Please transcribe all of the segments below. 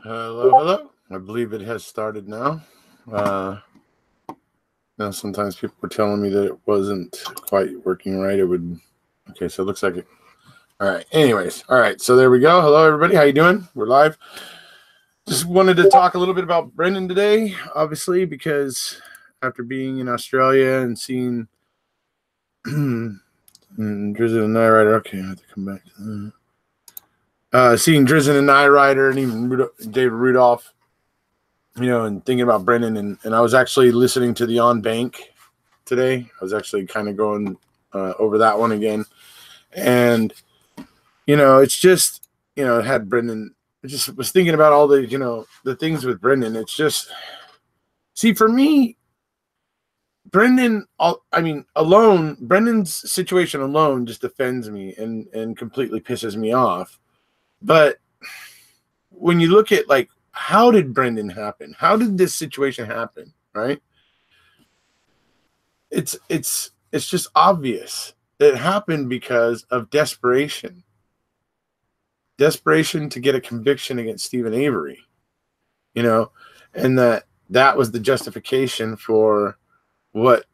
Hello, hello. I believe it has started now. Now sometimes people were telling me that it wasn't quite working right. It would. Okay, so it looks like it. All right. Anyways, all right. So there we go. Hello, everybody. How you doing? We're live. Just wanted to talk a little bit about Brendan today, obviously, because after being in Australia and seeing Drizzy and Night Rider. Okay, I have to come back to that. Seeing Drizzy and Night Rider and even David Rudolph, and thinking about Brendan, and I was actually listening to the On Bank today. I was actually kind of going over that one again, and it's just it had Brendan. I just was thinking about all the the things with Brendan. It's just, see, for me, Brendan's situation alone just offends me and completely pisses me off. But when you look at, like, how did Brendan happen? How did this situation happen? Right? It's just obvious that it happened because of desperation. Desperation to get a conviction against Stephen Avery. And that was the justification for what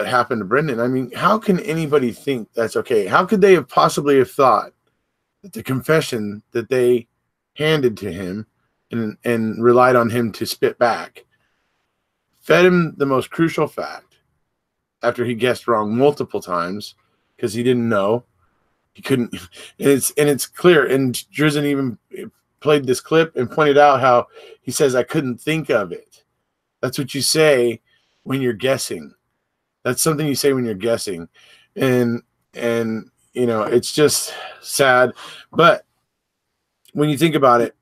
happened to Brendan. I mean, how can anybody think that's okay? How could they have possibly have thought that the confession that they handed to him and relied on him to spit back fed him the most crucial fact after he guessed wrong multiple times because he didn't know, he couldn't, and it's clear. And Drizzen even played this clip and pointed out how he says, "I couldn't think of it." That's what you say when you're guessing. That's something you say when you're guessing. And it's just sad. But when you think about it,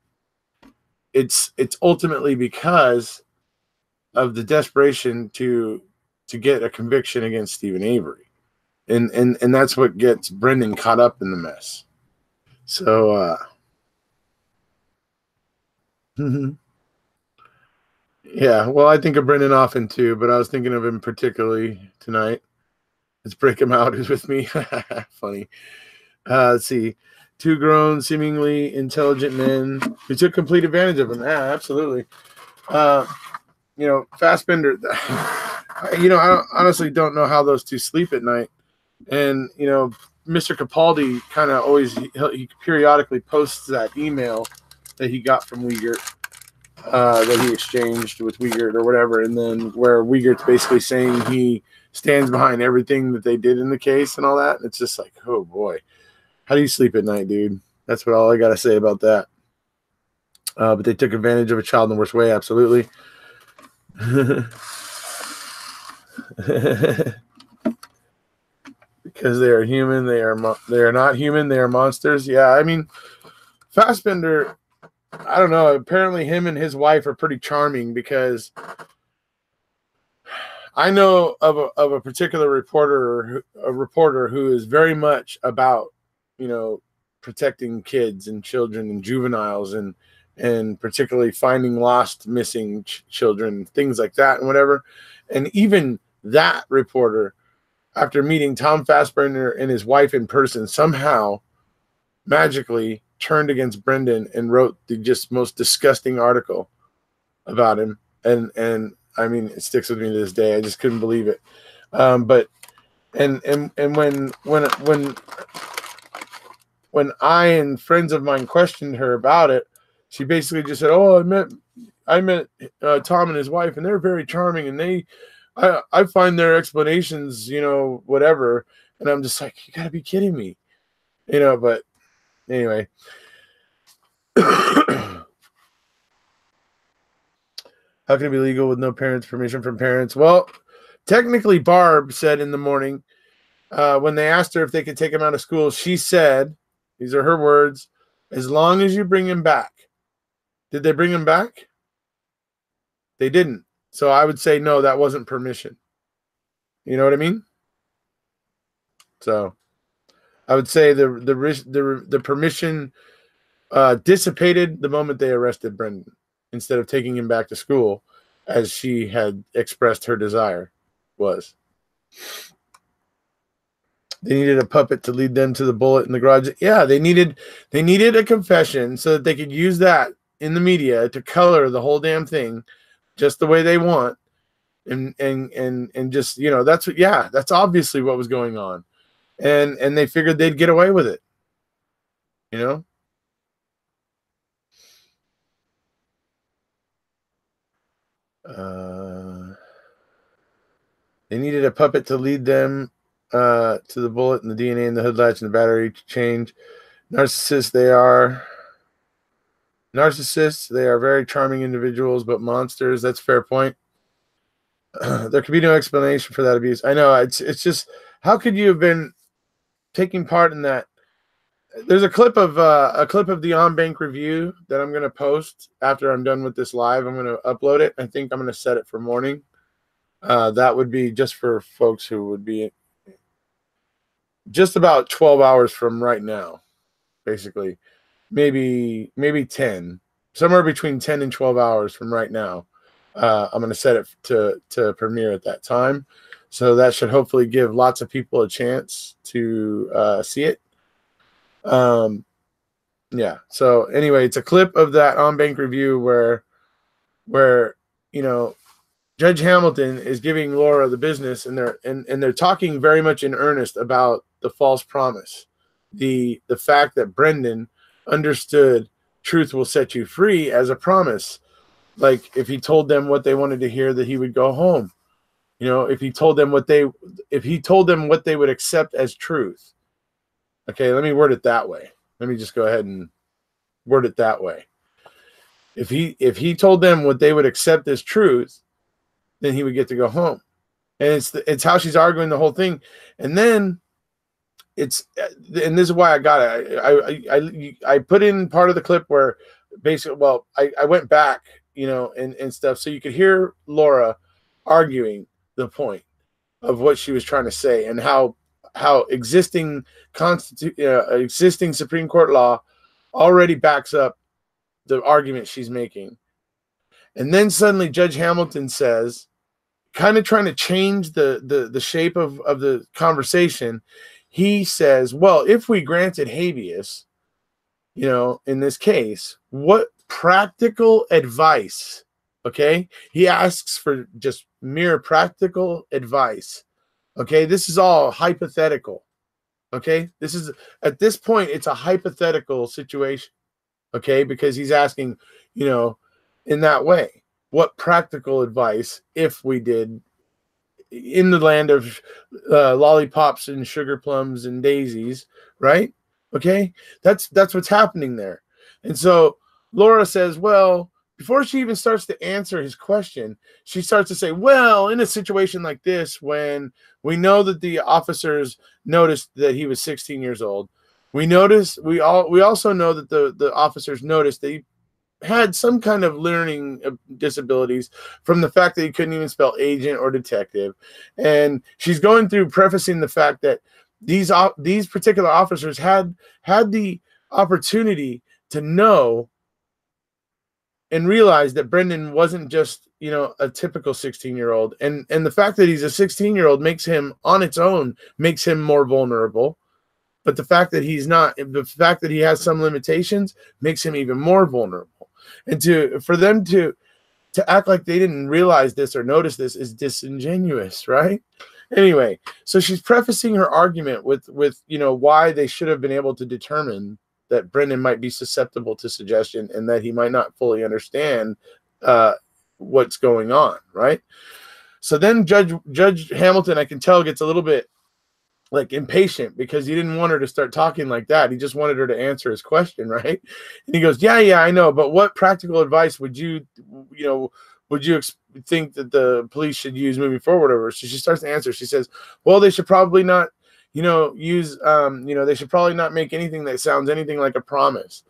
it's ultimately because of the desperation to get a conviction against Stephen Avery. And that's what gets Brendan caught up in the mess. So yeah, well, I think of Brendan often too, but I was thinking of him particularly tonight. Let's break him out. Who's with me? Funny. Let's see. Two grown, seemingly intelligent men who took complete advantage of him. Yeah, absolutely. Fassbender, I honestly don't know how those two sleep at night. And, Mr. Capaldi kind of always, he periodically posts that email that he got from Wiegert, that he exchanged with Wiegert or whatever. And then where Wiegert's basically saying he stands behind everything that they did in the case and all that. And it's just like, oh boy, how do you sleep at night, dude? That's what all I got to say about that. But they took advantage of a child in the worst way. Absolutely. Because they are human. They are not human. They are monsters. Yeah. I mean, Fassbender, I don't know. Apparently him and his wife are pretty charming, because I know of a particular reporter who is very much about, protecting kids and children and juveniles and particularly finding lost, missing children, things like that and whatever. And even that reporter, after meeting Tom Fassbender and his wife in person, somehow magically turned against Brendan and wrote the just most disgusting article about him. And I mean, it sticks with me to this day. I just couldn't believe it. But when I and friends of mine questioned her about it, she basically just said, "Oh, I met Tom and his wife, and they're very charming, and I find their explanations, whatever." And I'm just like, you gotta be kidding me, But anyway, how can it be legal with no parents' permission from parents? Well, technically, Barb said in the morning, when they asked her if they could take him out of school, she said, these are her words, "As long as you bring him back." Did they bring him back? They didn't. So I would say no, that wasn't permission. You know what I mean? So I would say the permission dissipated the moment they arrested Brendan, instead of taking him back to school as she had expressed her desire was. They needed a puppet to lead them to the bullet in the garage. Yeah, they needed a confession so that they could use that in the media to color the whole damn thing just the way they want. And just, you know, that's what, yeah, that's obviously what was going on. And they figured they'd get away with it, you know? They needed a puppet to lead them to the bullet and the DNA and the hood latch and the battery change. Narcissists, they are very charming individuals, but monsters. That's a fair point. There could be no explanation for that abuse. I know, it's just, how could you have been taking part in that? There's a clip of the On Bank review that I'm going to post after I'm done with this live. I'm going to upload it. I think I'm going to set it for morning. That would be just for folks who would be just about 12 hours from right now, basically. Maybe 10, somewhere between 10 and 12 hours from right now. I'm going to set it to premiere at that time. So that should hopefully give lots of people a chance to see it. Yeah. So anyway, it's a clip of that On Bank review where, you know, Judge Hamilton is giving Laura the business, and they're talking very much in earnest about the false promise, the fact that Brendan understood truth will set you free as a promise. Like, if he told them what they wanted to hear, that he would go home. You know, if he told them what they would accept as truth. Okay, let me word it that way. Let me just go ahead and word it that way. If he told them what they would accept as truth, then he would get to go home. And it's how she's arguing the whole thing. And then and this is why I got it. I put in part of the clip where basically, well, I went back, you know, and stuff, so you could hear Laura arguing the point of what she was trying to say, and how existing Supreme Court law already backs up the argument she's making. And then suddenly Judge Hamilton says, kind of trying to change the shape of the conversation, he says, well, if we granted habeas, you know, in this case, what practical advice, okay? He asks for just mere practical advice, okay? This is all hypothetical, okay? This is, at this point, it's a hypothetical situation, okay? Because he's asking, you know, in that way, what practical advice if we did in the land of lollipops and sugar plums and daisies, right? Okay, that's what's happening there. And so Laura says, well, before she even starts to answer his question, she starts to say, well, in a situation like this, when we know that the officers noticed that he was 16 years old, we also know that the officers noticed that he had some kind of learning disabilities from the fact that he couldn't even spell agent or detective. And she's going through prefacing the fact that these particular officers had the opportunity to know and realize that Brendan wasn't just, you know, a typical 16-year-old. And the fact that he's a 16-year-old makes him, on its own, makes him more vulnerable. But the fact that he's not, the fact that he has some limitations makes him even more vulnerable. And for them to act like they didn't realize this or notice this is disingenuous, right? Anyway, so she's prefacing her argument with you know, why they should have been able to determine that Brendan might be susceptible to suggestion and that he might not fully understand what's going on, right? So then Judge Hamilton, I can tell, gets a little bit like impatient because he didn't want her to start talking like that. He just wanted her to answer his question, right? And he goes, yeah, I know, but what practical advice would you think that the police should use moving forward over? So she starts to answer. She says, well, they should probably not, you know, use, they should probably not make anything that sounds anything like a promise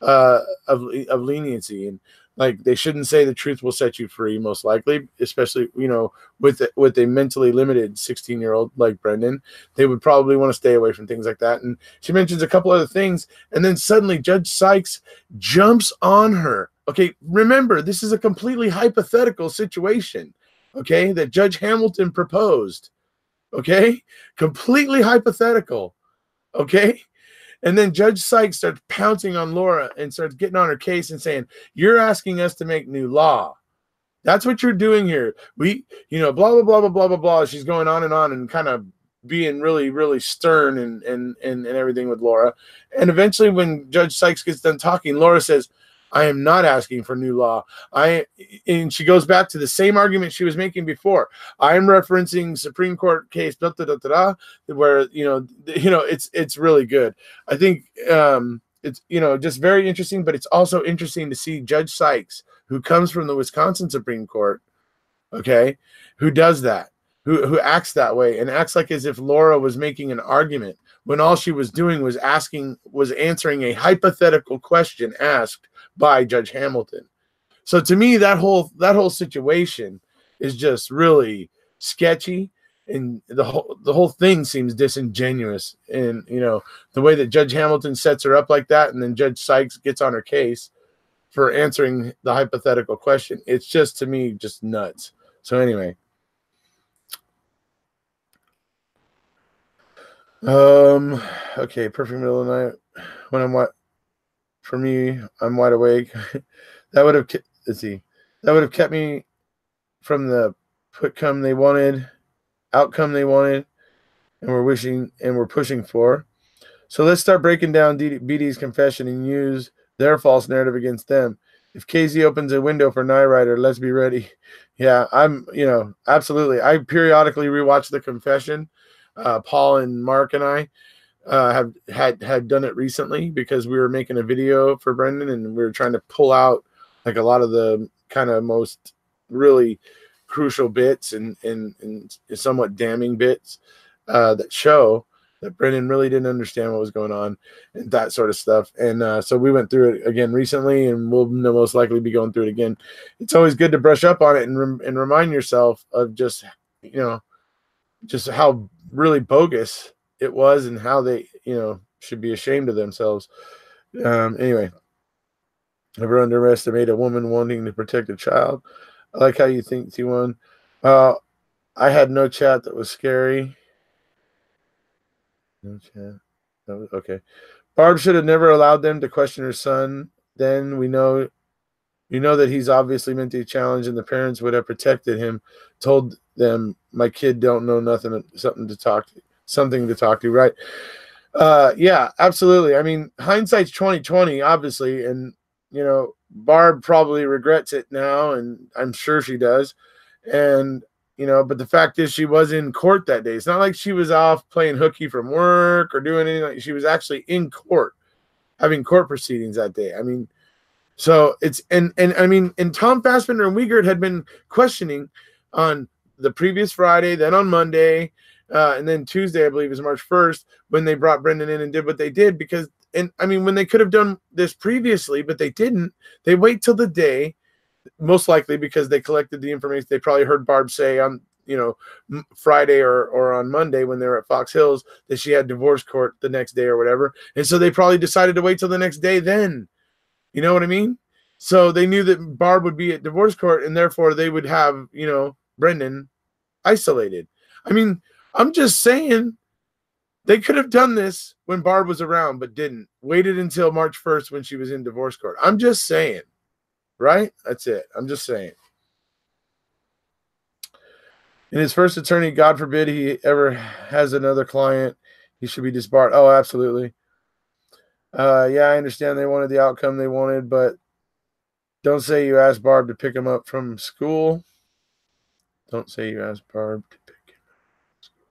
of leniency. And like, they shouldn't say the truth will set you free, most likely, especially, you know, with a mentally limited 16-year-old like Brendan. They would probably want to stay away from things like that. And she mentions a couple other things. And then suddenly Judge Sykes jumps on her. Okay, remember, this is a completely hypothetical situation, okay, that Judge Hamilton proposed. Okay, completely hypothetical. Okay, And then Judge Sykes starts pouncing on Laura and starts getting on her case and saying, you're asking us to make new law. That's what you're doing here. We, blah, blah, blah, blah, blah, blah, blah. She's going on and kind of being really, really stern and everything with Laura. And eventually when Judge Sykes gets done talking, Laura says, I am not asking for new law. And she goes back to the same argument she was making before. I am referencing Supreme Court case, where, it's really good. I think it's, just very interesting, but it's also interesting to see Judge Sykes, who comes from the Wisconsin Supreme Court, okay, who does that, who acts that way and acts like as if Laura was making an argument when all she was doing was answering a hypothetical question asked by Judge Hamilton. So to me, that whole situation is just really sketchy, and the whole thing seems disingenuous. And the way that Judge Hamilton sets her up like that, and then Judge Sykes gets on her case for answering the hypothetical question, it's just, to me, just nuts. So anyway, okay, perfect middle of the night when I'm wide awake. That would have kept me from the outcome they wanted, and we're pushing for. So let's start breaking down BD's confession and use their false narrative against them. If KZ opens a window for Knight Rider, let's be ready. Yeah, absolutely. I periodically rewatch the confession. Paul and Mark and I have had done it recently because we were making a video for Brendan, and we were trying to pull out like a lot of the kind of most really crucial bits and somewhat damning bits that show that Brendan really didn't understand what was going on and that sort of stuff. And so we went through it again recently, and we'll most likely be going through it again. It's always good to brush up on it and remind yourself of just how really bogus it was and how they, should be ashamed of themselves. Anyway, never underestimate a woman wanting to protect a child. I like how you think, T1. I had no chat that was scary. No chat. That was okay. Barb should have never allowed them to question her son. Then we know that he's obviously mentally challenged, and the parents would have protected him, told them, my kid don't know nothing, something to talk to, right? Yeah, absolutely. I mean, hindsight's 2020, obviously, and Barb probably regrets it now, and I'm sure she does. And but the fact is, she was in court that day. It's not like she was off playing hooky from work or doing anything. She was actually in court, having court proceedings that day. I mean, so it's and I mean, and Tom Fassbender and Wiegert had been questioning on the previous Friday, then on Monday, and then Tuesday, I believe, is March 1st, when they brought Brendan in and did what they did. Because, and I mean, when they could have done this previously, but they didn't, they wait till the day, most likely because they collected the information. They probably heard Barb say on, Friday or on Monday when they were at Fox Hills that she had divorce court the next day or whatever. And so they probably decided to wait till the next day then. You know what I mean? So they knew that Barb would be at divorce court, and therefore they would have, Brendan isolated. I mean, I'm just saying they could have done this when Barb was around, but didn't. Waited until March 1st when she was in divorce court. I'm just saying, right? That's it. I'm just saying. In his first attorney, God forbid he ever has another client, he should be disbarred. Oh, absolutely. Yeah, I understand they wanted the outcome they wanted, but don't say you asked Barb to pick him up from school. Don't say you asked Barb to pick him up from school.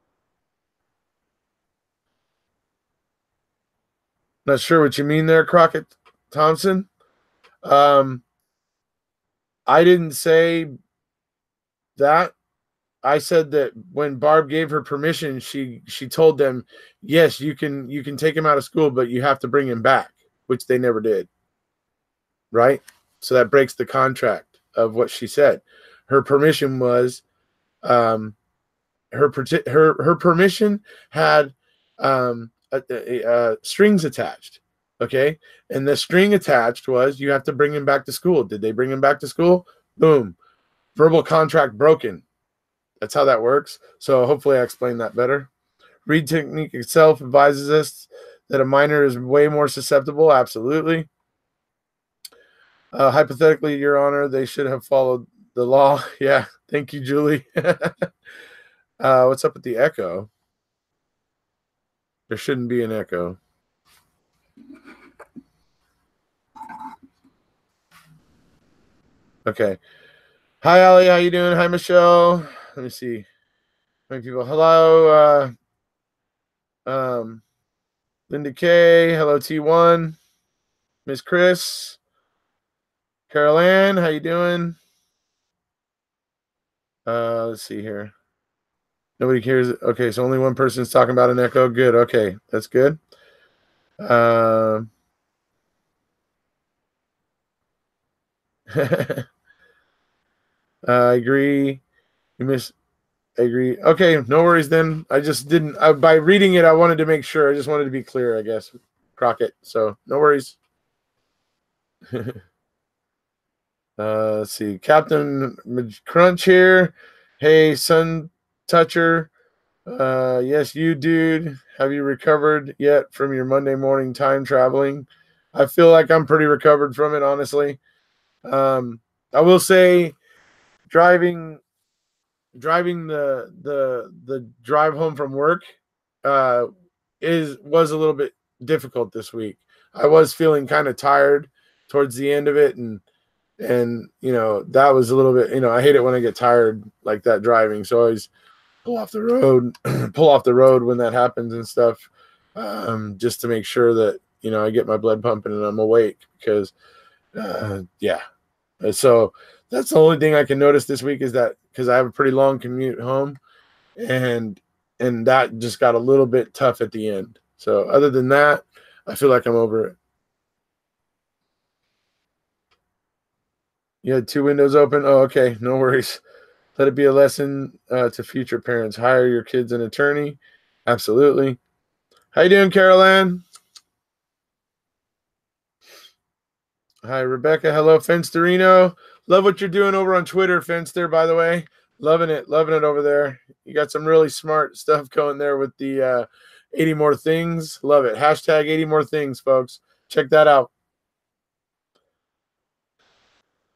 Not sure what you mean there, Crockett Thompson. I didn't say that. I said that when Barb gave her permission, she told them, yes, you can take him out of school, but you have to bring him back, which they never did. Right? So that breaks the contract of what she said. Her permission was, her permission had strings attached. Okay, and the string attached was you have to bring him back to school. Did they bring him back to school? Boom, verbal contract broken. That's how that works. So hopefully I explained that better. Read technique itself advises us that a minor is way more susceptible? Absolutely. Hypothetically, Your Honor, they should have followed the law. Yeah. Thank you, Julie. What's up with the echo? There shouldn't be an echo. Okay. Hi, Ali. How you doing? Hi, Michelle. Let me see. How many people? Hello, Linda K. Hello, T1. Miss Chris. Carol Ann. How you doing? Let's see here. Nobody cares. Okay, so only one person's talking about an echo. Good. Okay, that's good. I agree. You miss. I agree. Okay, no worries then. I just didn't. By reading it, I wanted to make sure. I just wanted to be clear, I guess. Crockett. So no worries. Let's see. Captain Crunch here. Hey, Sun Toucher. Yes, you, dude. Have you recovered yet from your Monday morning time traveling? I feel like I'm pretty recovered from it, honestly. I will say, driving the drive home from work uh, was a little bit difficult this week. I was feeling kind of tired towards the end of it, and that was a little bit. I hate it when I get tired like that driving, so I always pull off the road when that happens and stuff, just to make sure that I get my blood pumping and I'm awake, because yeah. So that's the only thing I can notice this week, is that because I have a pretty long commute home, and that just got a little bit tough at the end. So other than that, I feel like I'm over it. You had 2 windows open? Oh, okay. No worries. Let it be a lesson to future parents. Hire your kids an attorney. Absolutely. How you doing, Carol Ann? Hi, Rebecca. Hello, Fensterino. Love what you're doing over on Twitter, Fenster, by the way. Loving it over there. You got some really smart stuff going there with the 80 more things. Love it. Hashtag 80 more things, folks. Check that out.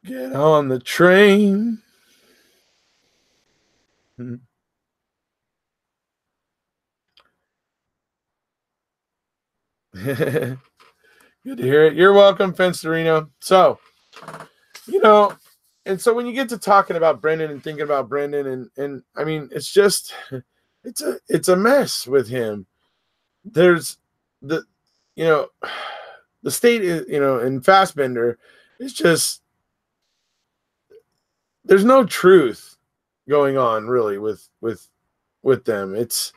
Get on the train. Good to hear it. You're welcome, Fensterino. So, and so when you get to talking about Brendan and thinking about Brendan, and I mean, it's just, it's a mess with him. There's the state is, in Fassbender, it's just, there's no truth going on really with them. It's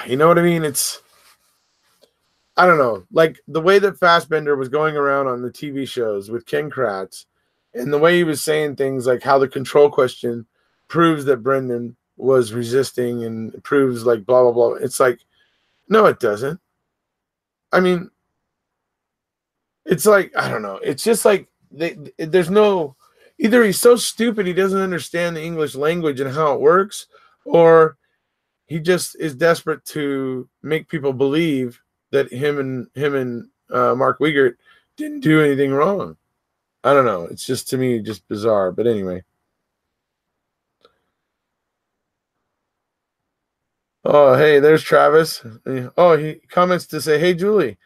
you know what I mean? It's, I don't know, like the way that Fassbender was going around on the TV shows with Ken Kratz, and the way he was saying things like how the control question proves that Brendan was resisting and proves like blah blah blah. It's like, no, it doesn't. I mean, it's like, I don't know. It's just like there's no, either he's so stupid he doesn't understand the English language and how it works, or he just is desperate to make people believe that him and Mark Wiegert didn't do anything wrong. I don't know. It's just, to me, just bizarre. But anyway. Oh, hey, there's Travis. Oh, he comments to say, hey, Julie.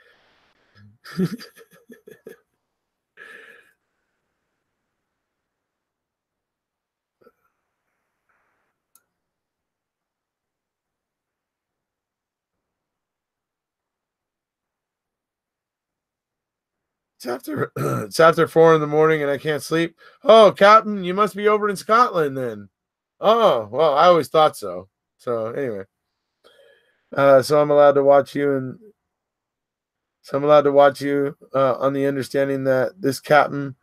It's after 4 in the morning and I can't sleep. Oh, Captain, you must be over in Scotland then. Oh, well, I always thought so. So anyway, so I'm allowed to watch you, and so I'm allowed to watch you on the understanding that this captain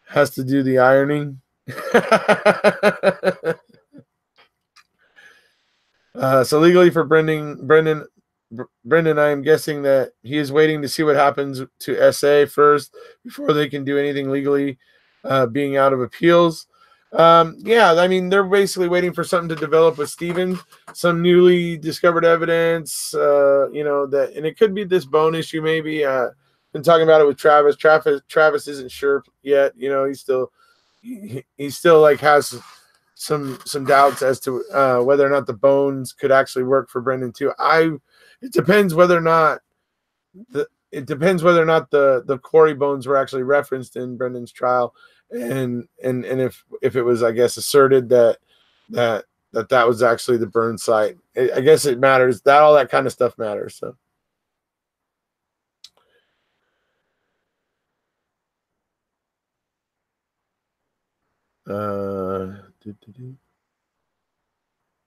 has to do the ironing. So legally for Brendan, I am guessing that he is waiting to see what happens to SA first before they can do anything legally, being out of appeals. Yeah, I mean, they're basically waiting for something to develop with Steven, some newly discovered evidence, that, and it could be this bone issue, maybe. Been talking about it with Travis. Travis isn't sure yet. He still like has some doubts as to whether or not the bones could actually work for Brendan too. It depends whether or not the quarry bones were actually referenced in Brendan's trial, and if it was, I guess, asserted that was actually the burn site. I guess it matters that all that kind of stuff matters. So.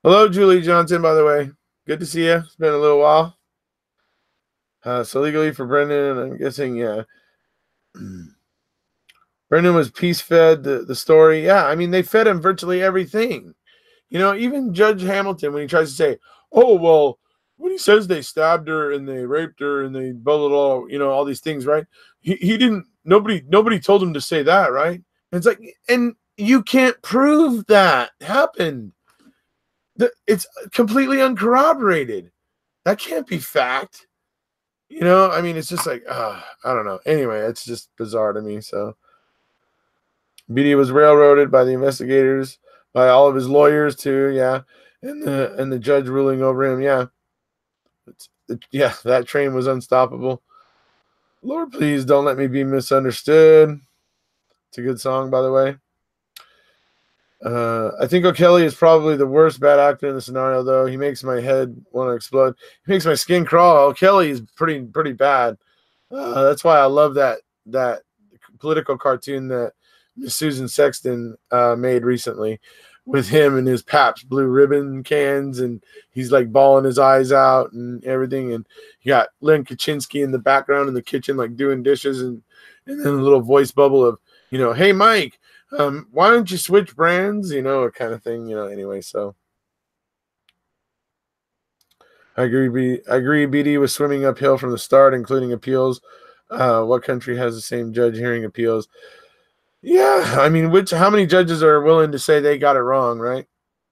Hello, Julie Johnson, by the way. Good to see you. It's been a little while. So legally for Brendan, I'm guessing, yeah. Brendan was peace fed the story. Yeah, I mean, they fed him virtually everything. Even Judge Hamilton, when he tries to say, oh, well, when he says they stabbed her and they raped her and they blah, blah, blah, all these things, right? He didn't, nobody told him to say that, right? And it's like, and you can't prove that happened. It's completely uncorroborated. That can't be fact. I mean, it's just like, I don't know. Anyway, it's just bizarre to me. So BD was railroaded by the investigators, by all of his lawyers too. Yeah. And the judge ruling over him. Yeah. That train was unstoppable. Lord, please don't let me be misunderstood. It's a good song, by the way. I think O'Kelly is probably the worst bad actor in the scenario, though. He makes my head want to explode. He makes my skin crawl. O'Kelly is pretty bad. That's why I love that political cartoon that Miss Susan Sexton made recently with him and his Pabst Blue Ribbon cans, and he's like bawling his eyes out and everything. And you got Len Kaczynski in the background in the kitchen, like doing dishes, and then a little voice bubble of, hey, Mike, why don't you switch brands, kind of thing, anyway. So I agree. BD was swimming uphill from the start, including appeals. What country has the same judge hearing appeals? Yeah, I mean, how many judges are willing to say they got it wrong, right?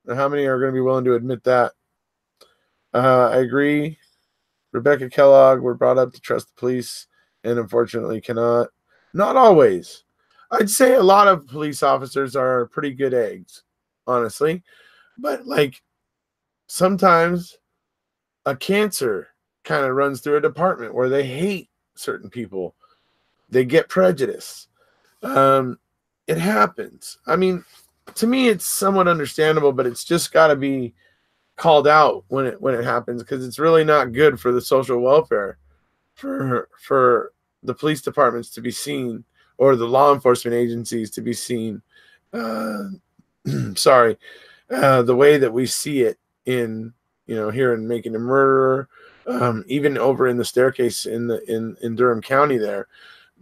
And how many are going to be willing to admit that? I agree. Rebecca Kellogg were brought up to trust the police and unfortunately cannot. Not always. I'd say a lot of police officers are pretty good eggs, honestly. But like sometimes a cancer kind of runs through a department where they hate certain people. They get prejudice. It happens. I mean, to me, it's somewhat understandable, but it's just got to be called out when it happens, because it's really not good for the social welfare for the police departments to be seen, or the law enforcement agencies to be seen. Sorry, the way that we see it in here in Making a Murderer, even over in the staircase in Durham County, there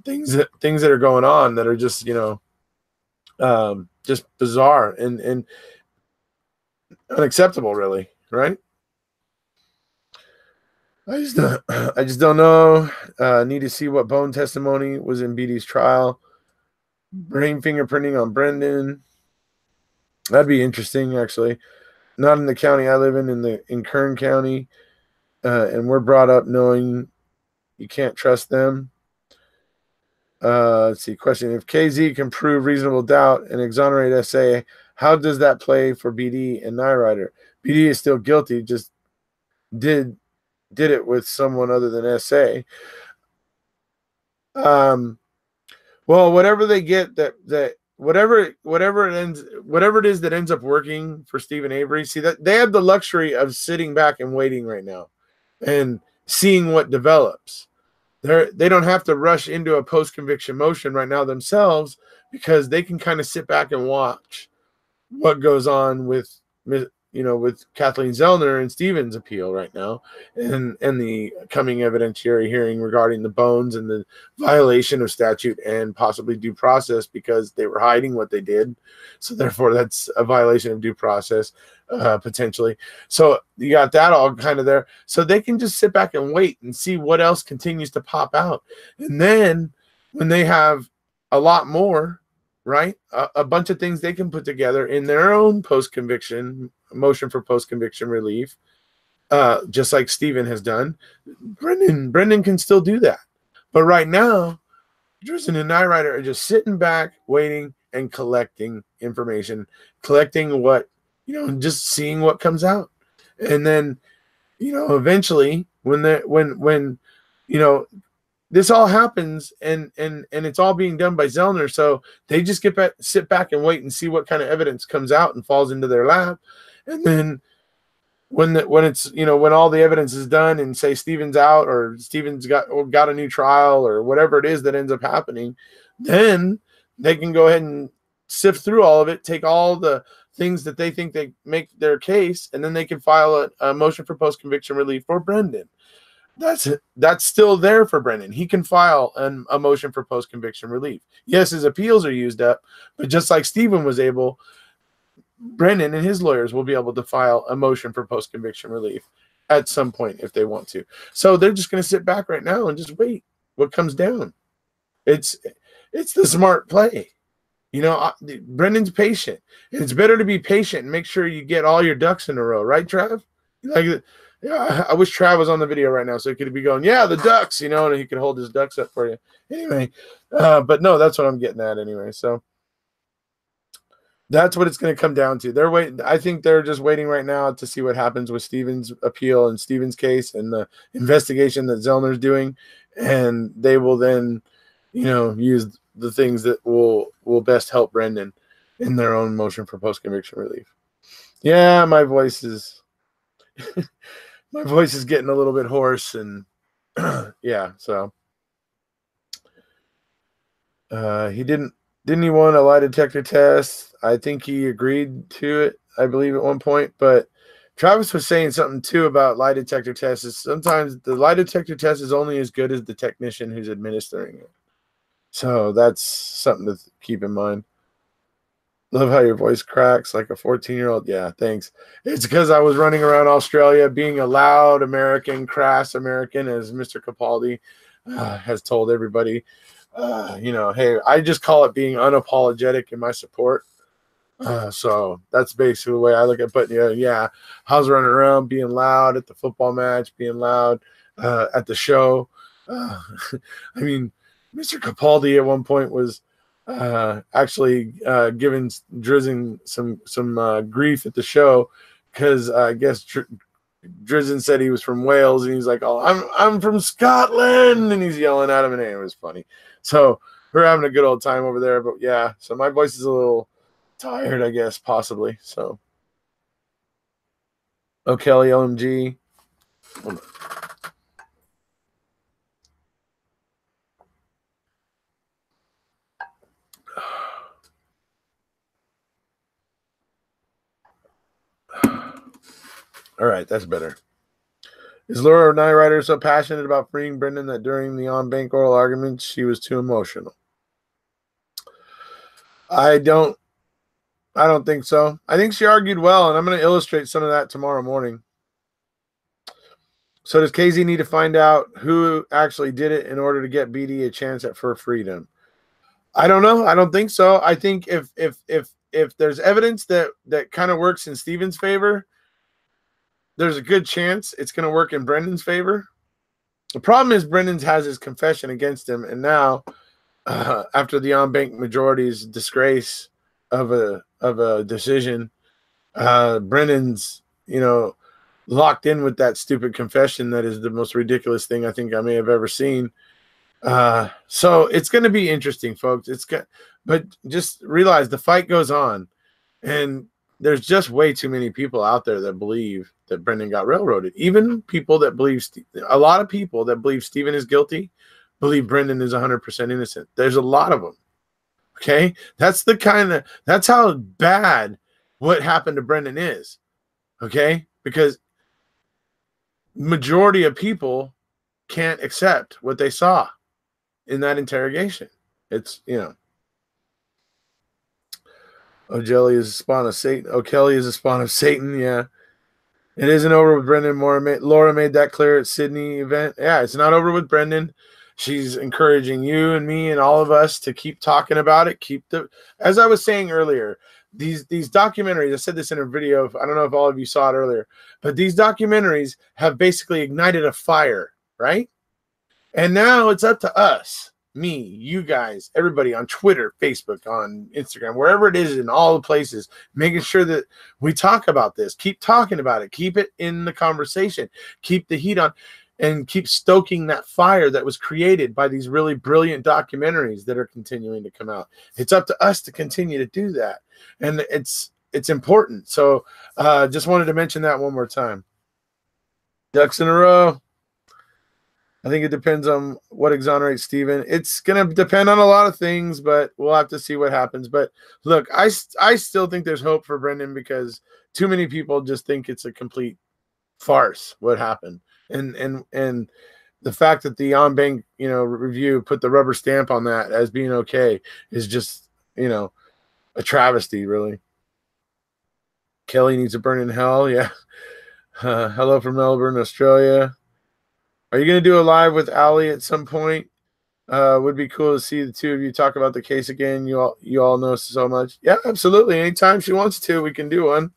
things that are going on that are just just bizarre and unacceptable, really, right? I just don't know. Need to see what bone testimony was in BD's trial. Brain fingerprinting on Brendan. That'd be interesting, actually. Not in the county I live in Kern County, and we're brought up knowing you can't trust them. Let's see. Question: if KZ can prove reasonable doubt and exonerate SA, how does that play for BD and Nyrider? BD is still guilty, just did it with someone other than SA. Well, whatever they get, whatever it is that ends up working for Stephen Avery. See, that they have the luxury of sitting back and waiting right now and seeing what develops. They don't have to rush into a post-conviction motion right now themselves, because they can kind of sit back and watch what goes on with Kathleen Zellner and Stephen's appeal right now, and the coming evidentiary hearing regarding the bones and the violation of statute and possibly due process, because they were hiding what they did. So therefore, that's a violation of due process, potentially. So you got that all kind of there. So they can just sit back and wait and see what else continues to pop out. And then when they have a lot more, right? A bunch of things they can put together in their own post-conviction motion for post-conviction relief, just like Stephen has done. Brendan can still do that. But right now, Drizzen and Nyrider are just sitting back, waiting and collecting information, collecting what, just seeing what comes out. And then, eventually when this all happens and it's all being done by Zellner. So they just sit back and wait and see what kind of evidence comes out and falls into their lap. And then when it's, when all the evidence is done and say Stephen's out or Stephen's got a new trial or whatever it is that ends up happening, then they can go ahead and sift through all of it, take all the things that they think they make their case, and then they can file a motion for post-conviction relief for Brendan. That's still there for Brendan. He can file a motion for post-conviction relief. Yes, his appeals are used up, but just like Stephen was able, Brendan and his lawyers will be able to file a motion for post-conviction relief at some point if they want to. So they're just going to sit back right now and just wait what comes down. It's the smart play. Brendan's patient. And it's better to be patient and make sure you get all your ducks in a row, right, Trav? I wish Trav was on the video right now so he could be going, yeah, the ducks, and he could hold his ducks up for you. Anyway, but no, that's what I'm getting at anyway. So that's what it's going to come down to. They're waiting. I think they're just waiting right now to see what happens with Stephen's appeal and Stephen's case and the investigation that Zellner's doing, and they will then, use the things that will best help Brendan in their own motion for post-conviction relief. Yeah, my voice is getting a little bit hoarse, and yeah, so he didn't he want a lie detector test? I think he agreed to it, I believe, at one point, but Travis was saying something too about lie detector tests. Sometimes the lie detector test is only as good as the technician who's administering it. So that's something to keep in mind. Love how your voice cracks like a 14-year-old. Yeah, thanks. It's because I was running around Australia being a loud American, crass American, as Mr. Capaldi has told everybody. Hey, I just call it being unapologetic in my support. So that's basically the way I look at it. But yeah, I was running around being loud at the football match, being loud at the show. I mean, Mr. Capaldi at one point was actually giving Drizzen some grief at the show because I guess Drizzen said he was from Wales and he's like, "Oh, I'm from Scotland," and he's yelling at him, and it was funny. So we're having a good old time over there. But yeah, so my voice is a little tired, I guess, possibly. So, oh, Kelly, OMG. All right, that's better. Is Laura Nyrider so passionate about freeing Brendan that during the on-bank oral arguments she was too emotional? I don't think so. I think she argued well, and I'm going to illustrate some of that tomorrow morning. So does KZ need to find out who actually did it in order to get BD a chance at for freedom? I don't know. I don't think so. I think if there's evidence that kind of works in Stephen's favor, there's a good chance it's going to work in Brendan's favor. The problem is Brendan's has his confession against him, and now after the on-bank majority's disgrace of a decision, Brendan's locked in with that stupid confession that is the most ridiculous thing I think I may have ever seen. So it's going to be interesting, folks. But just realize the fight goes on, and there's just way too many people out there that believe that Brendan got railroaded. Even people that believe, a lot of people that believe Stephen is guilty, believe Brendan is 100% innocent. There's a lot of them. Okay, that's how bad what happened to Brendan is. Okay, because majority of people can't accept what they saw in that interrogation. It's O'Kelly is a spawn of Satan. O'Kelly is a spawn of Satan. Yeah. It isn't over with Brendan. Laura made that clear at Sydney event. Yeah, it's not over with Brendan. She's encouraging you and me and all of us to keep talking about it. As I was saying earlier, these documentaries, I said this in a video, I don't know if all of you saw it earlier, but these documentaries have basically ignited a fire, right? And now it's up to us, me, you guys, everybody on Twitter, Facebook, on Instagram, wherever it is, in all the places, making sure that we talk about this, keep talking about it, keep it in the conversation, keep the heat on, and keep stoking that fire that was created by these really brilliant documentaries that are continuing to come out. It's up to us to continue to do that. And it's important. So just wanted to mention that one more time. Ducks in a row. I think it depends on what exonerates Stephen. It's going to depend on a lot of things, but we'll have to see what happens. But look, I still think there's hope for Brendan, because too many people just think it's a complete farce what happened. And the fact that the on-bank, review put the rubber stamp on that as being okay is just, a travesty, really. Kelly needs to burn in hell. Yeah. Hello from Melbourne, Australia. Are you going to do a live with Ali at some point? Would be cool to see the two of you talk about the case again. You all know so much. Yeah, absolutely. Anytime she wants to, we can do one.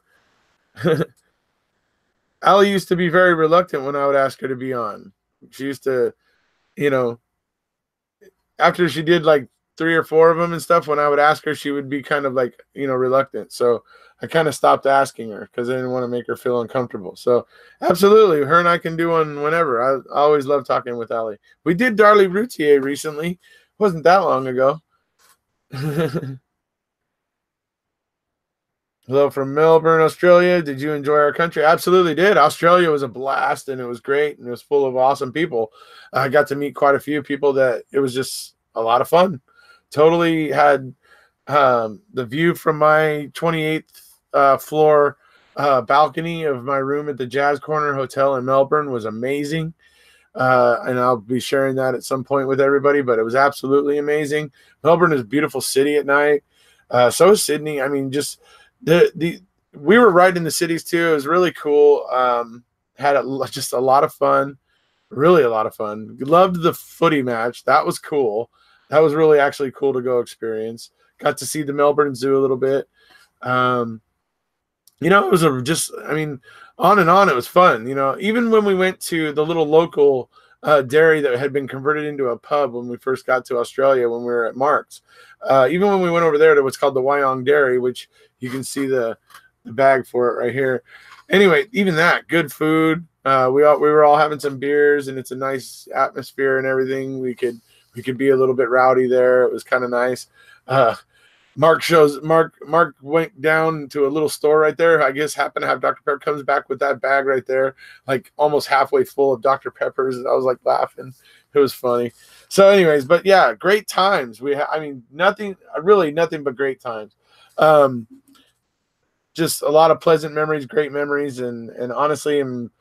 Ali used to be very reluctant when I would ask her to be on. She used to, after she did like 3 or 4 of them and stuff, when I would ask her, she would be kind of like, reluctant. So I kind of stopped asking her because I didn't want to make her feel uncomfortable. So absolutely, her and I can do one whenever. I always love talking with Ali. We did Darlie Routier recently. It wasn't that long ago. Hello from Melbourne, Australia. Did you enjoy our country? Absolutely did. Australia was a blast, and it was great, and it was full of awesome people. I got to meet quite a few people that it was just a lot of fun. Totally had the view from my 28th floor balcony of my room at the Jazz Corner Hotel in Melbourne was amazing. And I'll be sharing that at some point with everybody, but it was absolutely amazing. Melbourne is a beautiful city at night. So is Sydney. I mean, just we were right in the cities too. It was really cool. Had just a lot of fun, really a lot of fun. Loved the footy match. That was cool. That was really actually cool to go experience. Got to see the Melbourne Zoo a little bit. It was on and on. It was fun. Even when we went to the little local dairy that had been converted into a pub when we first got to Australia, when we were at Mark's. Even when we went over there to what's called the Wyong Dairy, which you can see the bag for it right here. Anyway, even that, good food. We were all having some beers, and it's a nice atmosphere and everything. We could be a little bit rowdy there. It was kind of nice. Mark went down to a little store right there. I guess happened to have Dr. Pepper, comes back with that bag right there, like almost halfway full of Dr. Peppers. I was like laughing. It was funny. So anyways, but yeah, great times. Nothing but great times. Just a lot of pleasant memories, great memories. And honestly, I'm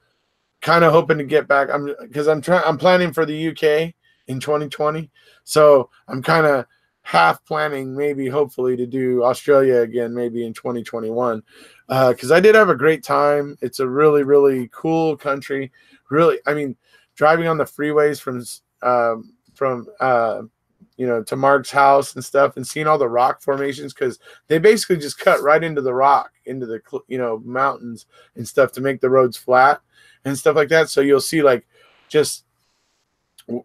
kind of hoping to get back. I'm planning for the UK in 2020. So I'm kind of half planning, maybe hopefully, to do Australia again, maybe in 2021, because I did have a great time. It's a really, really cool country. Really, driving on the freeways to Mark's house and stuff, and seeing all the rock formations, because they basically just cut right into the rock, into the mountains and stuff to make the roads flat and stuff like that. So you'll see like just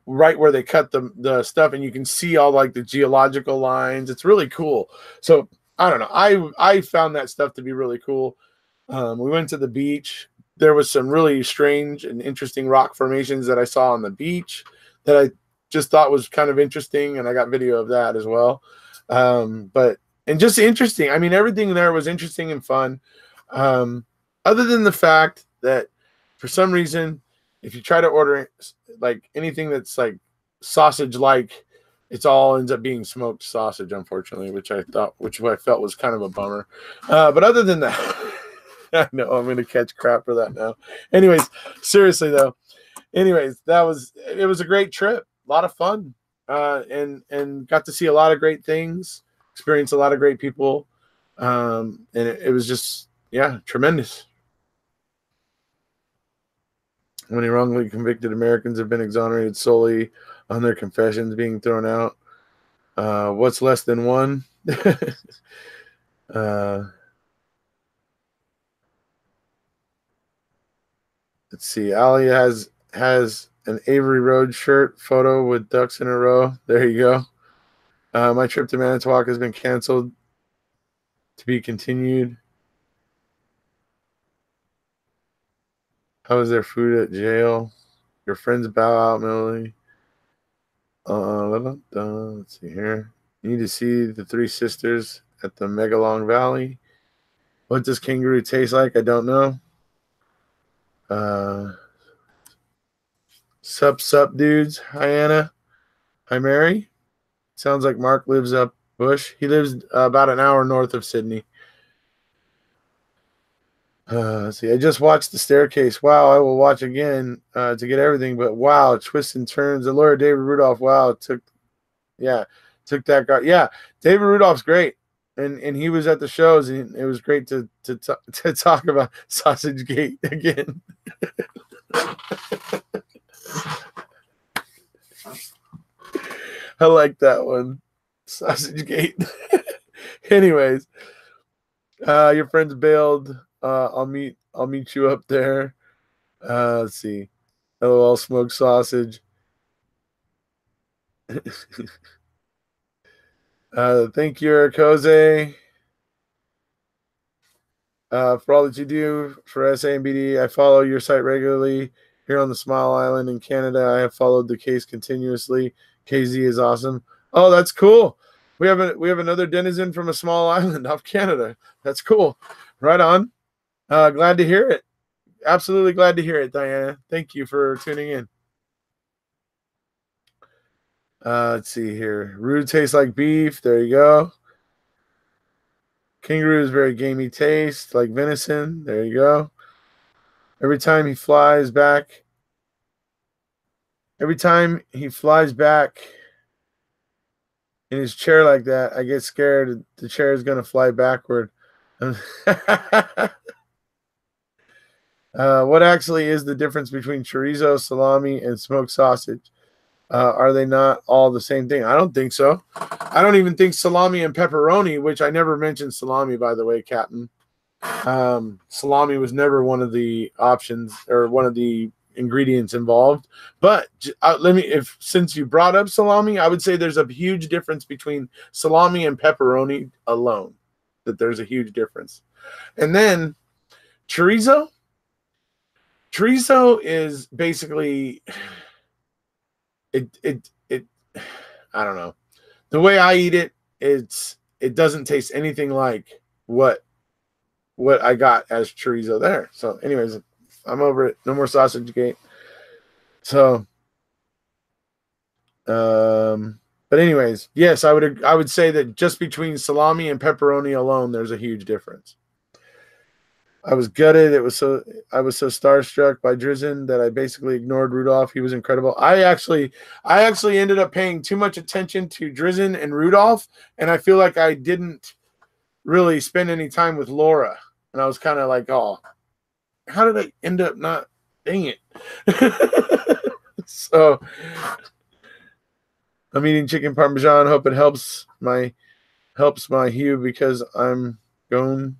right where they cut the stuff, and you can see all like the geological lines. It's really cool. So I don't know. I found that stuff to be really cool. We went to the beach. There was some really strange and interesting rock formations that I saw on the beach that I just thought was kind of interesting, and I got video of that as well. And just interesting. Everything there was interesting and fun. Other than the fact that for some reason, if you try to order like anything that's like sausage-like, it's all ends up being smoked sausage, unfortunately, which I felt was kind of a bummer. But other than that, I know I'm going to catch crap for that now. Anyways, seriously though. Anyways, it was a great trip, a lot of fun, and got to see a lot of great things, experience a lot of great people, and it was just tremendous. Many wrongly convicted Americans have been exonerated solely on their confessions being thrown out. What's less than one? Let's see. Ali has an Avery Road shirt photo with ducks in a row. There you go. My trip to Manitowoc has been canceled to be continued. How is their food at jail? Your friends bow out, Millie. Let's see here. You need to see the three sisters at the Megalong Valley. What does kangaroo taste like? I don't know. Sup, dudes. Hi, Anna. Hi, Mary. Sounds like Mark lives up bush. He lives about an hour north of Sydney. Let's see. I just watched The Staircase. Wow, I will watch again to get everything. But wow, twists and turns. The lawyer David Rudolph. Wow, took that guy. Yeah, David Rudolph's great, and he was at the shows, and it was great to talk about Sausage Gate again. I like that one, Sausage Gate. Anyways, your friends bailed. I'll meet you up there. Let's see. LOL smoked sausage. Thank you, Erekose, for all that you do for SA and BD. I follow your site regularly here on the Smile Island in Canada. I have followed the case continuously. KZ is awesome. Oh, that's cool. We have another denizen from a small island off Canada. That's cool. Right on. Glad to hear it. Absolutely glad to hear it, Diana. Thank you for tuning in. Let's see here. Rude tastes like beef. There you go. Kangaroo is very gamey taste, like venison. There you go. Every time he flies back in his chair like that, I get scared the chair is going to fly backward. What actually is the difference between chorizo, salami, and smoked sausage? Are they not all the same thing? I don't think so. I don't even think salami and pepperoni, which I never mentioned salami, by the way, Captain. Salami was never one of the options or one of the ingredients involved. But since you brought up salami, I would say there's a huge difference between salami and pepperoni alone. That there's a huge difference. And then chorizo. Chorizo is basically it I don't know. The way I eat it, it doesn't taste anything like what I got as chorizo there. So anyways, I'm over it. No more Sausage Gate. So but anyways, yes, I would say that just between salami and pepperoni alone, there's a huge difference. I was gutted. I was so starstruck by Drizzen that I basically ignored Rudolph. He was incredible. I actually ended up paying too much attention to Drizzen and Rudolph, and I feel like I didn't really spend any time with Laura. And I was kind of like, oh, how did I end up not? Dang it. So I'm eating chicken parmesan. Hope it helps my hue because I'm going.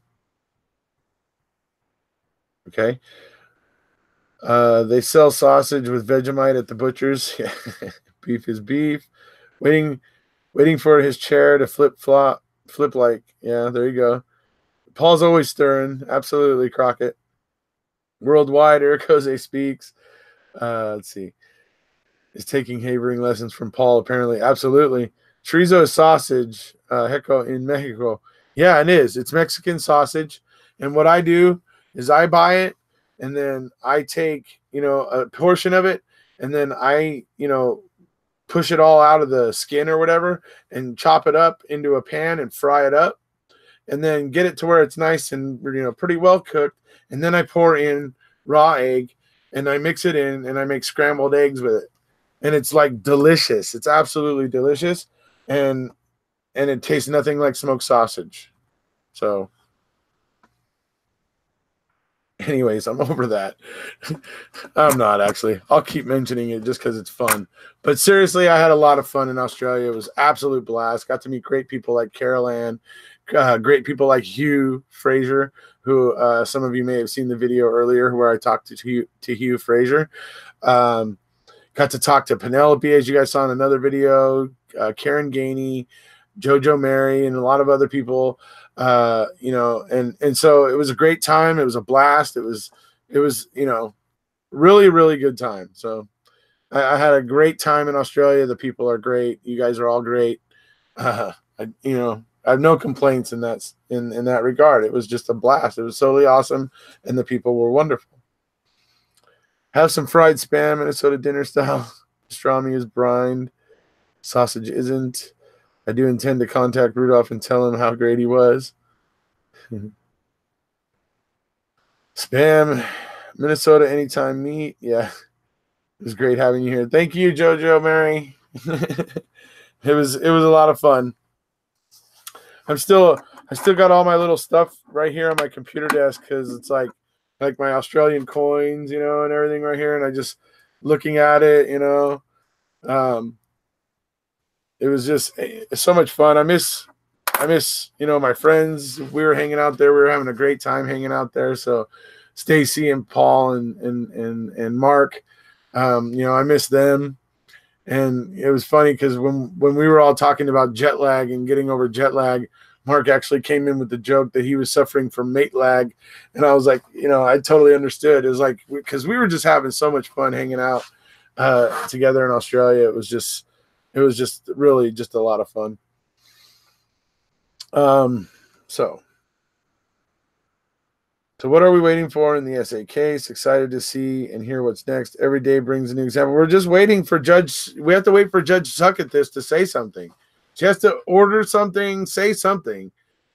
Okay. They sell sausage with Vegemite at the butcher's. Beef is beef. Waiting for his chair to flip like. Yeah, there you go. Paul's always stirring. Absolutely, Crockett. Worldwide, Erekose speaks. Let's see. Is taking havering lessons from Paul, apparently. Absolutely. Chorizo is sausage, Heco, in Mexico. Yeah, it is. It's Mexican sausage. And what I do is I buy it, and then I take, a portion of it, and then I, push it all out of the skin or whatever and chop it up into a pan and fry it up and then get it to where it's nice and, pretty well cooked. And then I pour in raw egg and I mix it in and I make scrambled eggs with it. And it's like delicious. It's absolutely delicious. And it tastes nothing like smoked sausage. So Anyways, I'm over that. I'm not actually. I'll keep mentioning it just because it's fun. But seriously, I had a lot of fun in Australia. It was absolute blast. Got to meet great people like Carol Ann, great people like Hugh Fraser, who some of you may have seen the video earlier where I talked to Hugh Fraser. Got to talk to Penelope, as you guys saw in another video, Karen Gainey, Jojo Mary, and a lot of other people. And so it was a great time. It was a blast. It was really, really good time. So I had a great time in Australia. The people are great. You guys are all great. I have no complaints in that regard. It was just a blast. It was totally awesome, and the people were wonderful. Have some fried spam, Minnesota dinner style. Pastrami is brined. Sausage isn't. I do intend to contact Rudolph and tell him how great he was. Spam, Minnesota anytime meet. Yeah, it was great having you here. Thank you, Jojo Mary. It was a lot of fun. I still got all my little stuff right here on my computer desk because it's like my Australian coins, and everything right here, and I just looking at it, it was just so much fun. I miss my friends. We were hanging out there. We were having a great time hanging out there. So Stacy and Paul and Mark, I miss them. And it was funny because when we were all talking about jet lag and getting over jet lag, Mark actually came in with the joke that he was suffering from mate lag. And I was like, I totally understood. It was like, because we were just having so much fun hanging out together in Australia. It was just really just a lot of fun. So what are we waiting for in the SA case? Excited to see and hear what's next. Every day brings a new example. We're just waiting for we have to wait for Judge Suckathis to say something. She has to order something, say something.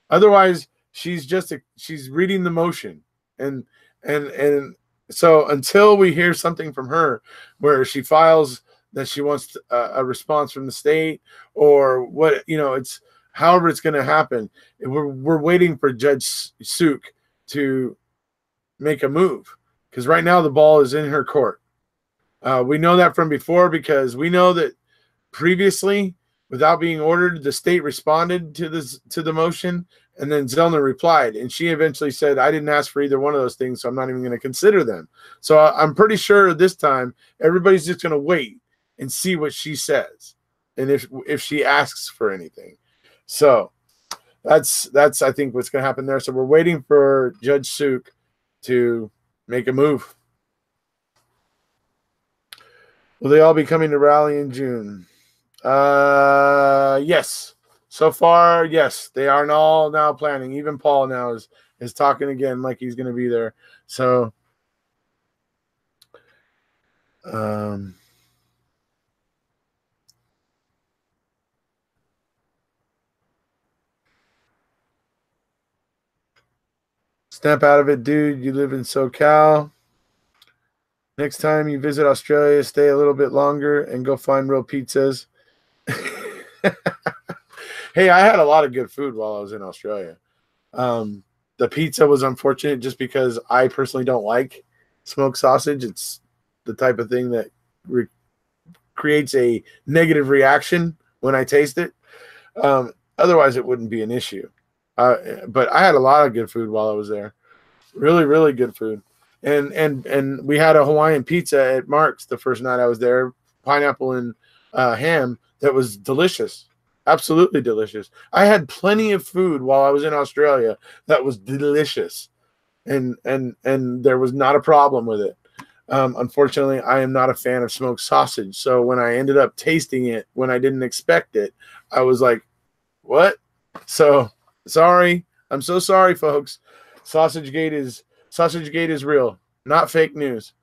Otherwise, she's reading the motion. And so until we hear something from her where she files that she wants a response from the state or what, it's however it's going to happen. We're waiting for Judge Suk to make a move because right now the ball is in her court. We know that from before because we know that previously, without being ordered, the state responded to the motion, and then Zellner replied, and she eventually said, "I didn't ask for either one of those things, so I'm not even going to consider them." So I'm pretty sure this time everybody's just going to wait and see what she says, and if she asks for anything. So that's I think what's going to happen there. So we're waiting for Judge Suk to make a move. Will they all be coming to rally in June? Yes. So far, yes. They are all now planning. Even Paul now is talking again like he's going to be there. So snap out of it, dude. You live in SoCal. Next time you visit Australia, stay a little bit longer and go find real pizzas. Hey, I had a lot of good food while I was in Australia. The pizza was unfortunate just because I personally don't like smoked sausage. It's the type of thing that creates a negative reaction when I taste it. Otherwise, it wouldn't be an issue. But I had a lot of good food while I was there. Really, really good food. And we had a Hawaiian pizza at Mark's the first night I was there, pineapple and ham that was delicious. Absolutely delicious. I had plenty of food while I was in Australia that was delicious. And there was not a problem with it. Unfortunately, I am not a fan of smoked sausage. So when I ended up tasting it, when I didn't expect it, I was like, what? So sorry. I'm so sorry, folks. SausageGate is real, not fake news.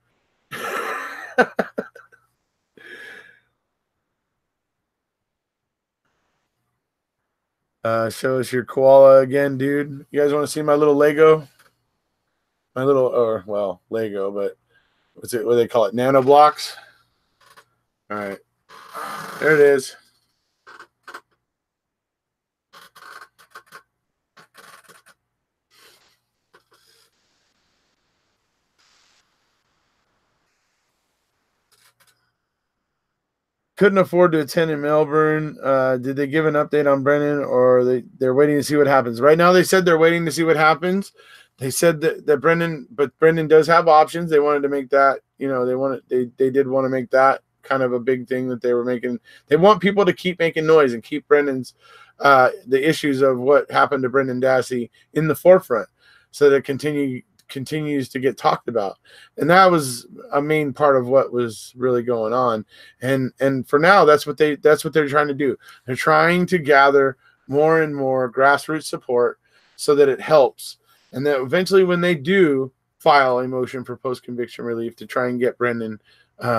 Show us your koala again, dude. You guys want to see my little Lego? My little, Lego, but what do they call it? Nano blocks. All right, there it is. couldn't afford to attend in Melbourne. Did they give an update on Brennan, or they're waiting to see what happens? Right now, they said they're waiting to see what happens. They said that Brendan does have options. They wanted to make that, they did want to make that kind of a big thing that they were making. They want people to keep making noise and keep Brendan's the issues of what happened to Brendan Dassey in the forefront, so that it continues to get talked about. And that was a main part of what was really going on. And for now, that's what they're trying to do. They're trying to gather more and more grassroots support so that it helps. And that eventually, when they do file a motion for post-conviction relief to try and get Brendan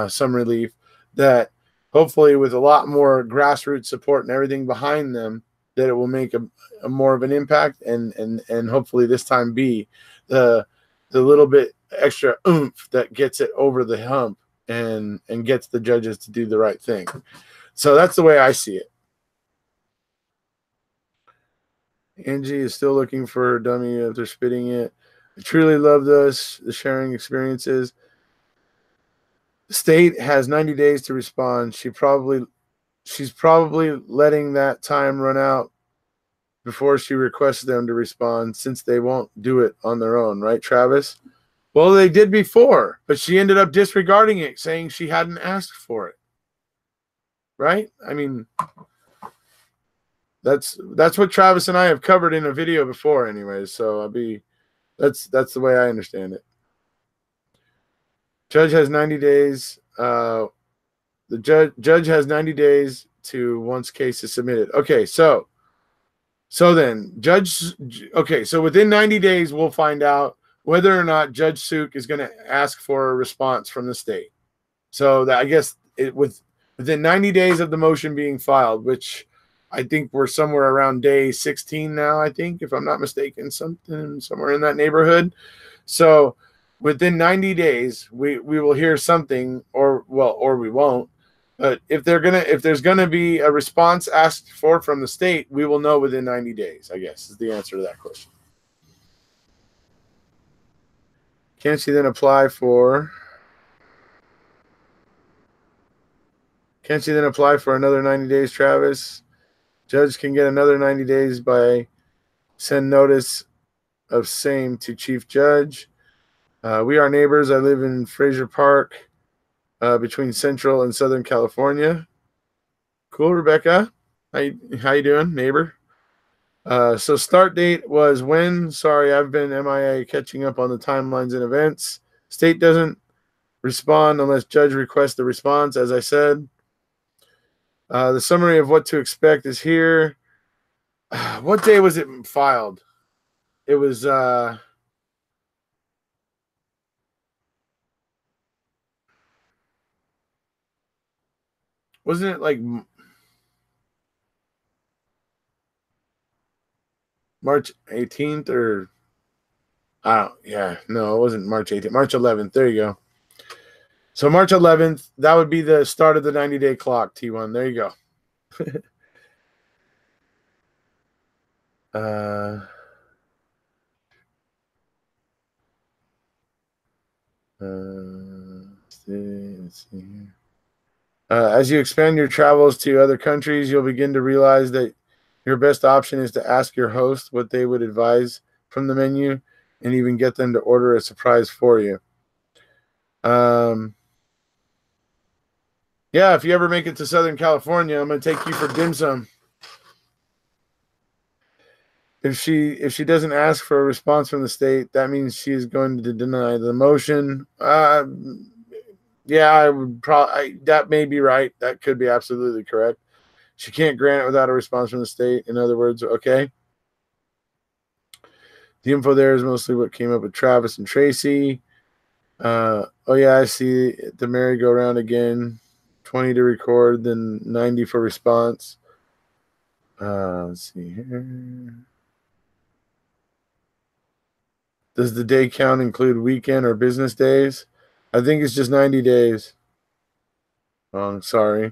some relief, that hopefully with a lot more grassroots support and everything behind them, that it will make a more of an impact, and hopefully this time be the little bit extra oomph that gets it over the hump and gets the judges to do the right thing. So that's the way I see it. Angie is still looking for her dummy if they're spitting it. I truly love the sharing experiences. The state has 90 days to respond. She's probably letting that time run out before she requests them to respond, since they won't do it on their own, right, Travis? Well, they did before, but she ended up disregarding it, saying she hadn't asked for it. Right? I mean, that's what Travis and I have covered in a video before anyways, so that's the way I understand it. Judge has 90 days. The judge has 90 days to once case is submitted. Okay, so then so within 90 days we'll find out whether or not Judge Suk is going to ask for a response from the state. So that, I guess, within 90 days of the motion being filed, which I think we're somewhere around day 16 now, I think, if I'm not mistaken, somewhere in that neighborhood. So within 90 days, we will hear something, or we won't. But if there's gonna be a response asked for from the state, we will know within 90 days, I guess, is the answer to that question. Can she then apply for another 90 days, Travis? Judge can get another 90 days by send notice of same to Chief Judge. We are neighbors. I live in Fraser Park, between Central and Southern California. Cool, Rebecca. How you doing, neighbor? So start date was when? Sorry, I've been MIA catching up on the timelines and events. State doesn't respond unless judge requests the response, as I said. The summary of what to expect is here. What day was it filed? It was wasn't it like March 18th or no, it wasn't March 18th. March 11th. There you go. So March 11th, that would be the start of the 90-day clock, T1. There you go. Let's see here. As you expand your travels to other countries, you'll begin to realize that your best option is to ask your host what they would advise from the menu, and even get them to order a surprise for you. Yeah, if you ever make it to Southern California, I'm going to take you for dim sum. If she doesn't ask for a response from the state, that means she is going to deny the motion. Yeah, I would probably, that may be right. That could be absolutely correct. She can't grant it without a response from the state. In other words, okay. The info there is mostly what came up with Travis and Tracy. Oh yeah, I see the merry-go-round again. 20 to record, then 90 for response. Let's see here. Does the day count include weekend or business days? I think it's just 90 days. Oh, I'm sorry.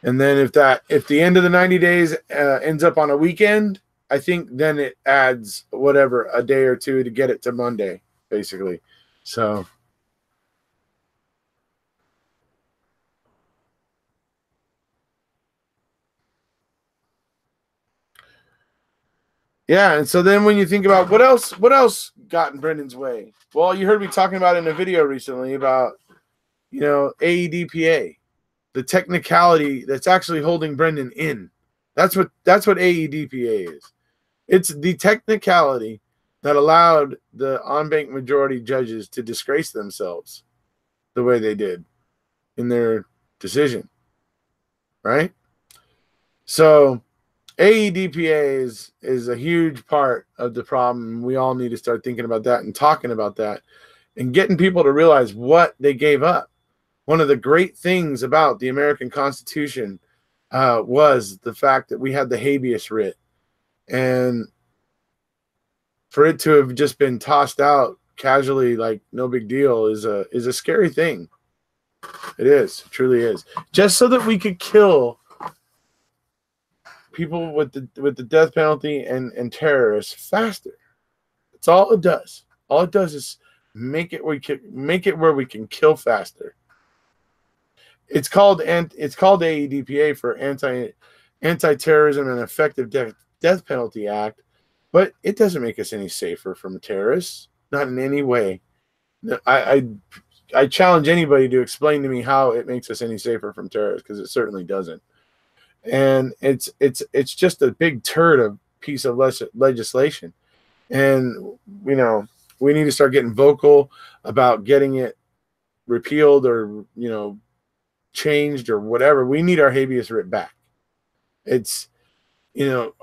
And then if the end of the 90 days ends up on a weekend, I think then it adds whatever, a day or two to get it to Monday, basically. So Yeah, and so then when you think about what else got in Brendan's way? Well, you heard me talking about in a video recently about, AEDPA, the technicality that's actually holding Brendan in. That's what AEDPA is. It's the technicality that allowed the on-bank majority judges to disgrace themselves the way they did in their decision, right? So AEDPA is a huge part of the problem. We all need to start thinking about that and talking about that and getting people to realize what they gave up. One of the great things about the American Constitution was the fact that we had the habeas writ. And for it to have just been tossed out casually, like no big deal, is a scary thing. It is. It truly is. Just so that we could kill people with the death penalty and terrorists faster. That's all it does. All it does is make it where we can kill faster. It's called AEDPA for Anti-Terrorism and Effective Death Penalty Act, but it doesn't make us any safer from terrorists, not in any way. I challenge anybody to explain to me how it makes us any safer from terrorists, because it certainly doesn't. And it's just a big turd of piece of legislation. And we need to start getting vocal about getting it repealed or changed or whatever. We need our habeas writ back. It's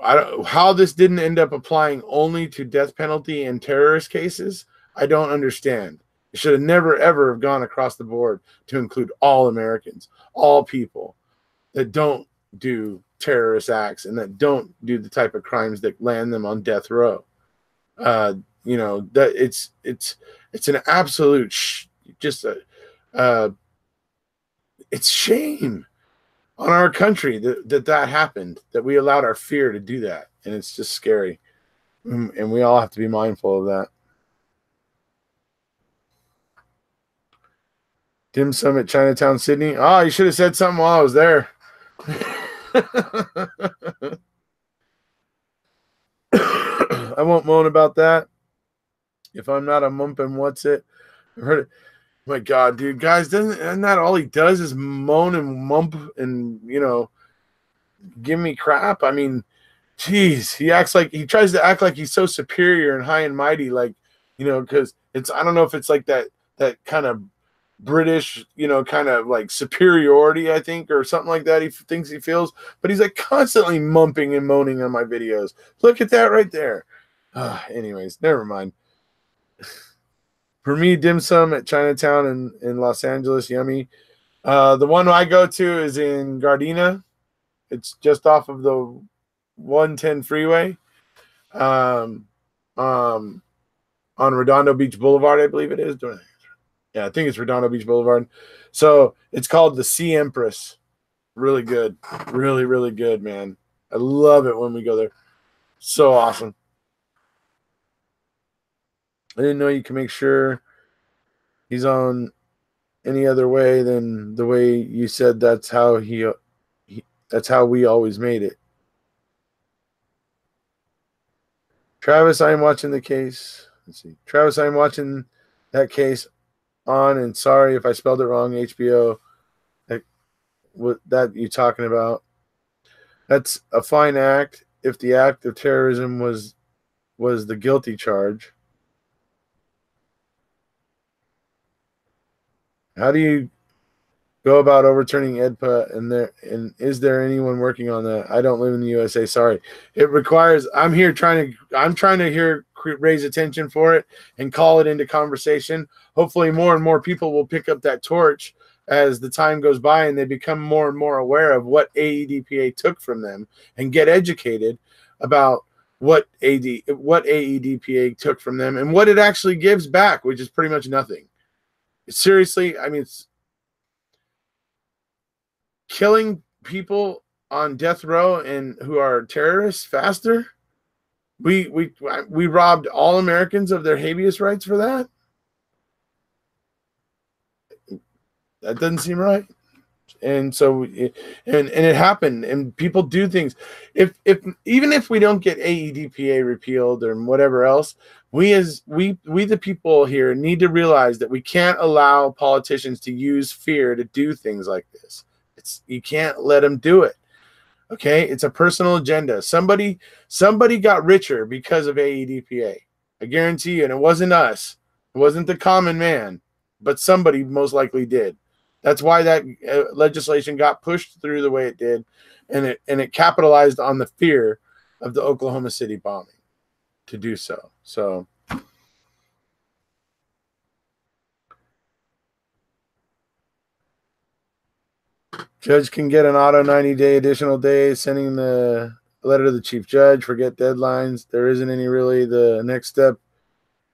how this didn't end up applying only to death penalty and terrorist cases, I don't understand. It should have never ever have gone across the board to include all Americans, all people that don't do terrorist acts and that don't do the type of crimes that land them on death row. That it's an absolute it's shame on our country that happened, that we allowed our fear to do that, and it's just scary, and we all have to be mindful of that. Dim Sum at Chinatown, Sydney. Oh, you should have said something while I was there. I won't moan about that. If I'm not a mumpin', what's it? I've heard it. Oh my God, dude, guys, isn't that all he does is moan and mump and give me crap? I mean, geez, he tries to act like he's so superior and high and mighty, like because I don't know if it's like that kind of British, kind of like superiority, I think, or something like that. He thinks he feels, but he's like constantly mumping and moaning on my videos. Look at that right there. Anyways, never mind. For me, dim sum at Chinatown in Los Angeles, yummy. The one I go to is in Gardena. It's just off of the 110 freeway, on Redondo Beach Boulevard, I believe it is. Yeah, I think it's Redondo Beach Boulevard. So it's called the Sea Empress. Really good. Really, really good, man. I love it when we go there. So awesome. I didn't know you can make sure he's on any other way than the way you said. That's how that's how we always made it. Travis, I'm watching the case. Let's see. Travis, I'm watching that case on, and sorry if I spelled it wrong. HBO. What that you talking about? That's a fine act if the act of terrorism was the guilty charge. How do you go about overturning EDPA? And is there anyone working on that? I don't live in the USA. Sorry. It requires. I'm trying to raise attention for it and call it into conversation. Hopefully, more and more people will pick up that torch as the time goes by and they become more and more aware of what AEDPA took from them and get educated about what AEDPA took from them and what it actually gives back, which is pretty much nothing. Seriously, I mean, it's killing people on death row and who are terrorists faster. We robbed all Americans of their habeas rights for that. That doesn't seem right. And so and it happened, and people do things. If even if we don't get AEDPA repealed or whatever else, we the people here need to realize that we can't allow politicians to use fear to do things like this. You can't let them do it. Okay, it's a personal agenda. Somebody got richer because of AEDPA. I guarantee you, and it wasn't us. It wasn't the common man, but somebody most likely did. That's why that legislation got pushed through the way it did, and it capitalized on the fear of the Oklahoma City bombing to do so. So judge can get an auto 90-day additional day, sending the letter to the chief judge. Forget deadlines. There isn't any really. The next step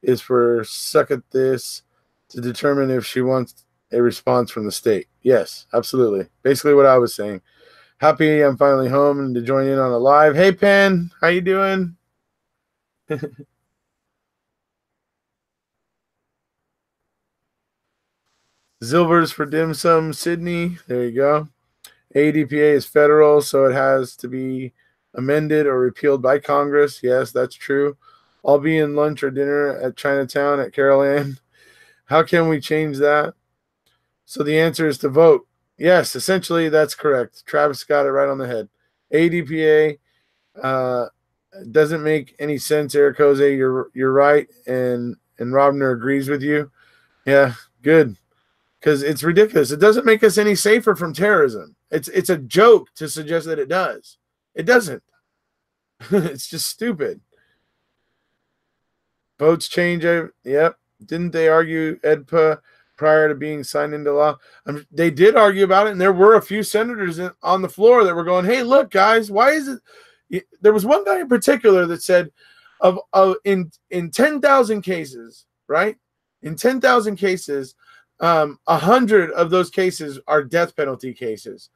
is for suck at this to determine if she wants a response from the state. Yes, absolutely. Basically what I was saying. Happy I'm finally home and to join in on a live. Hey, Pen, how you doing? Zilvers for dim sum, Sydney. There you go. ADPA is federal, so it has to be amended or repealed by Congress. Yes, that's true. I'll be in lunch or dinner at Chinatown at Carol Ann. How can we change that? So the answer is to vote. Yes, essentially that's correct. Travis got it right on the head. ADPA doesn't make any sense. Erekose, you're right, and Robner agrees with you. Yeah, good, because it's ridiculous. It doesn't make us any safer from terrorism. It's a joke to suggest that it does. It doesn't. It's just stupid. Votes change. Yep. Didn't they argue EDPA prior to being signed into law? They did argue about it, and there were a few senators on the floor that were going, hey, look, guys, why is it? There was one guy in particular that said in 10,000 cases, right? In 10,000 cases, 100 of those cases are death penalty cases,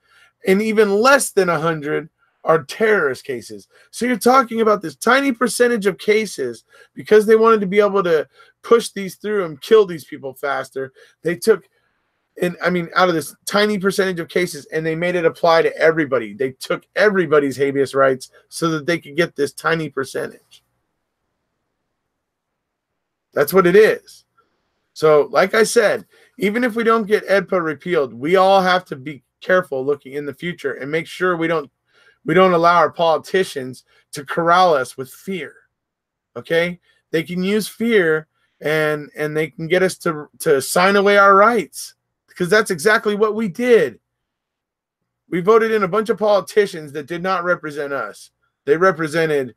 and even less than 100 are terrorist cases. So you're talking about this tiny percentage of cases, because they wanted to be able to push these through and kill these people faster. They took, out of this tiny percentage of cases, and they made it apply to everybody. They took everybody's habeas rights so that they could get this tiny percentage. That's what it is. So, like I said, even if we don't get EDPA repealed, we all have to be careful looking in the future and make sure we don't allow our politicians to corral us with fear. Okay? They can use fear and they can get us to sign away our rights, because that's exactly what we did. We voted in a bunch of politicians that did not represent us. They represented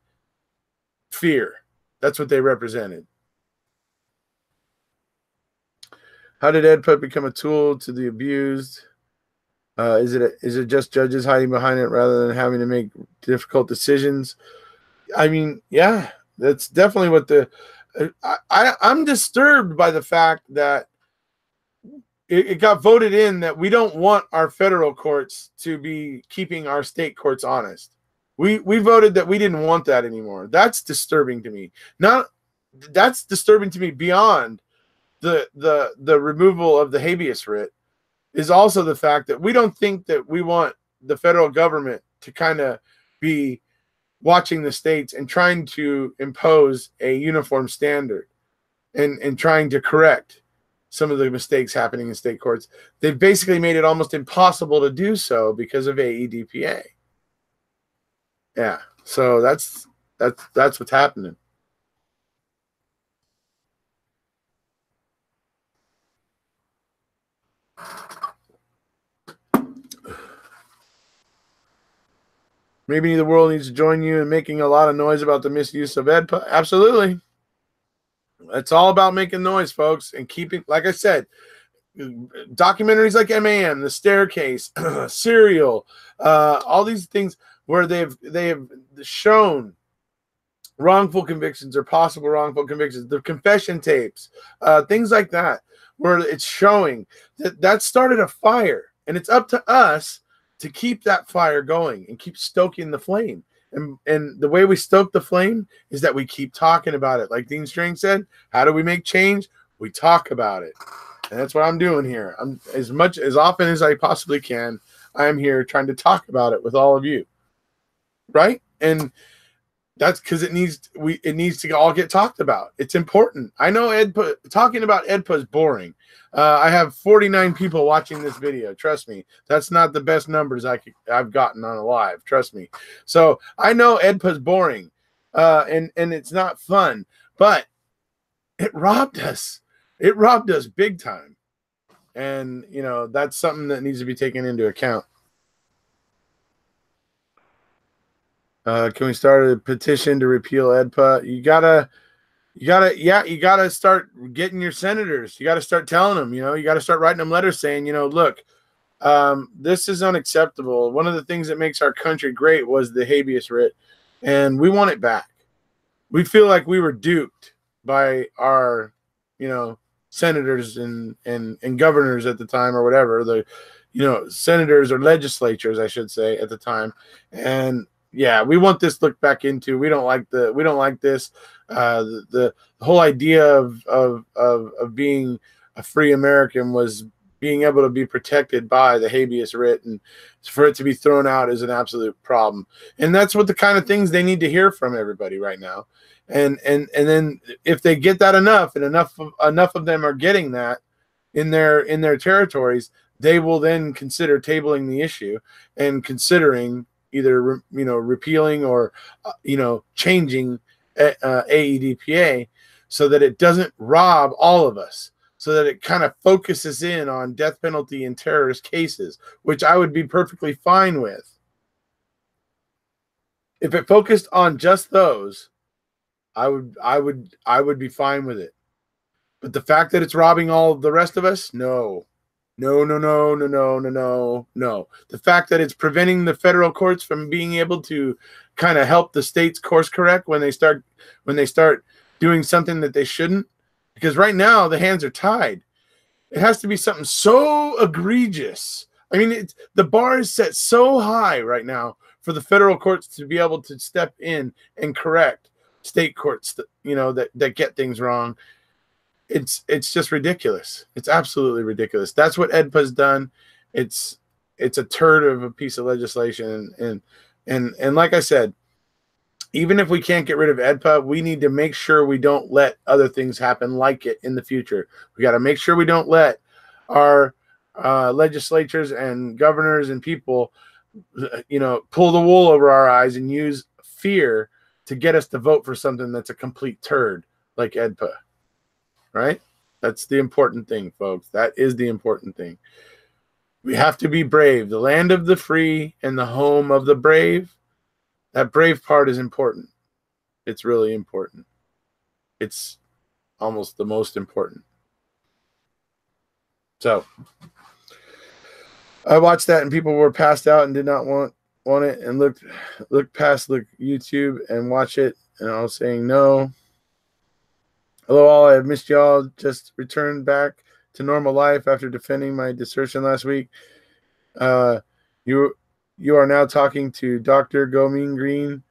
fear. That's what they represented. How did EDPA become a tool to the abused? Is it just judges hiding behind it rather than having to make difficult decisions? I mean, yeah, that's definitely what I'm disturbed by the fact that it got voted in that we don't want our federal courts to be keeping our state courts honest. We voted that we didn't want that anymore. That's disturbing to me. That's disturbing to me beyond the removal of the habeas writ. Is also the fact that we don't think that we want the federal government to kind of be watching the states and trying to impose a uniform standard and trying to correct some of the mistakes happening in state courts. They've basically made it almost impossible to do so because of AEDPA. Yeah, so that's what's happening. Maybe the world needs to join you in making a lot of noise about the misuse of EDPA. Absolutely. It's all about making noise, folks, and keeping, like I said, documentaries like MAM, The Staircase, Serial, all these things where they have shown wrongful convictions or possible wrongful convictions, the confession tapes, things like that, where it's showing that started a fire, and it's up to us to keep that fire going and keep stoking the flame. And the way we stoke the flame is that we keep talking about it. Like Dean String said, how do we make change? We talk about it. And that's what I'm doing here. I'm as often as I possibly can. I am here trying to talk about it with all of you, right? And that's because it needs to all get talked about. It's important. I know talking about EDPA is boring. I have 49 people watching this video. Trust me, that's not the best numbers I've gotten on a live. Trust me. So I know EDPA is boring, and it's not fun, but it robbed us. It robbed us big time, and that's something that needs to be taken into account. Can we start a petition to repeal EDPA? You gotta start getting your senators. You gotta start telling them, you gotta start writing them letters saying, look, this is unacceptable. One of the things that makes our country great was the habeas writ, and we want it back. We feel like we were duped by our, senators and governors at the time, or whatever, senators or legislatures, I should say, at the time. And yeah, we want this looked back into. We don't like this. The whole idea of being a free American was being able to be protected by the habeas writ, and for it to be thrown out is an absolute problem. And that's what the kind of things they need to hear from everybody right now. And then if they get that enough, and enough of them are getting that in their territories, they will then consider tabling the issue and considering either repealing or changing AEDPA so that it doesn't rob all of us, so that it kind of focuses in on death penalty and terrorist cases, which I would be perfectly fine with. If it focused on just those, I would be fine with it. But the fact that it's robbing all of the rest of us, no. The fact that it's preventing the federal courts from being able to kind of help the states course correct when they start doing something that they shouldn't, because right now the hands are tied. It has to be something so egregious. I mean, the bar is set so high right now for the federal courts to be able to step in and correct state courts that get things wrong. It's just ridiculous. It's absolutely ridiculous. That's what EDPA's done. It's a turd of a piece of legislation. And like I said, even if we can't get rid of EDPA, we need to make sure we don't let other things happen like it in the future. We got to make sure we don't let our legislatures and governors and people, pull the wool over our eyes and use fear to get us to vote for something that's a complete turd like EDPA. Right? That's the important thing, folks. That is the important thing. We have to be brave. The land of the free and the home of the brave. That brave part is important. It's really important. It's almost the most important. So I watched that and people were passed out and did not want it, and looked past YouTube and watch it, and I was saying no. Hello all, I have missed y'all. Just returned back to normal life after defending my desertion last week. You are now talking to Dr. Gomeen Green.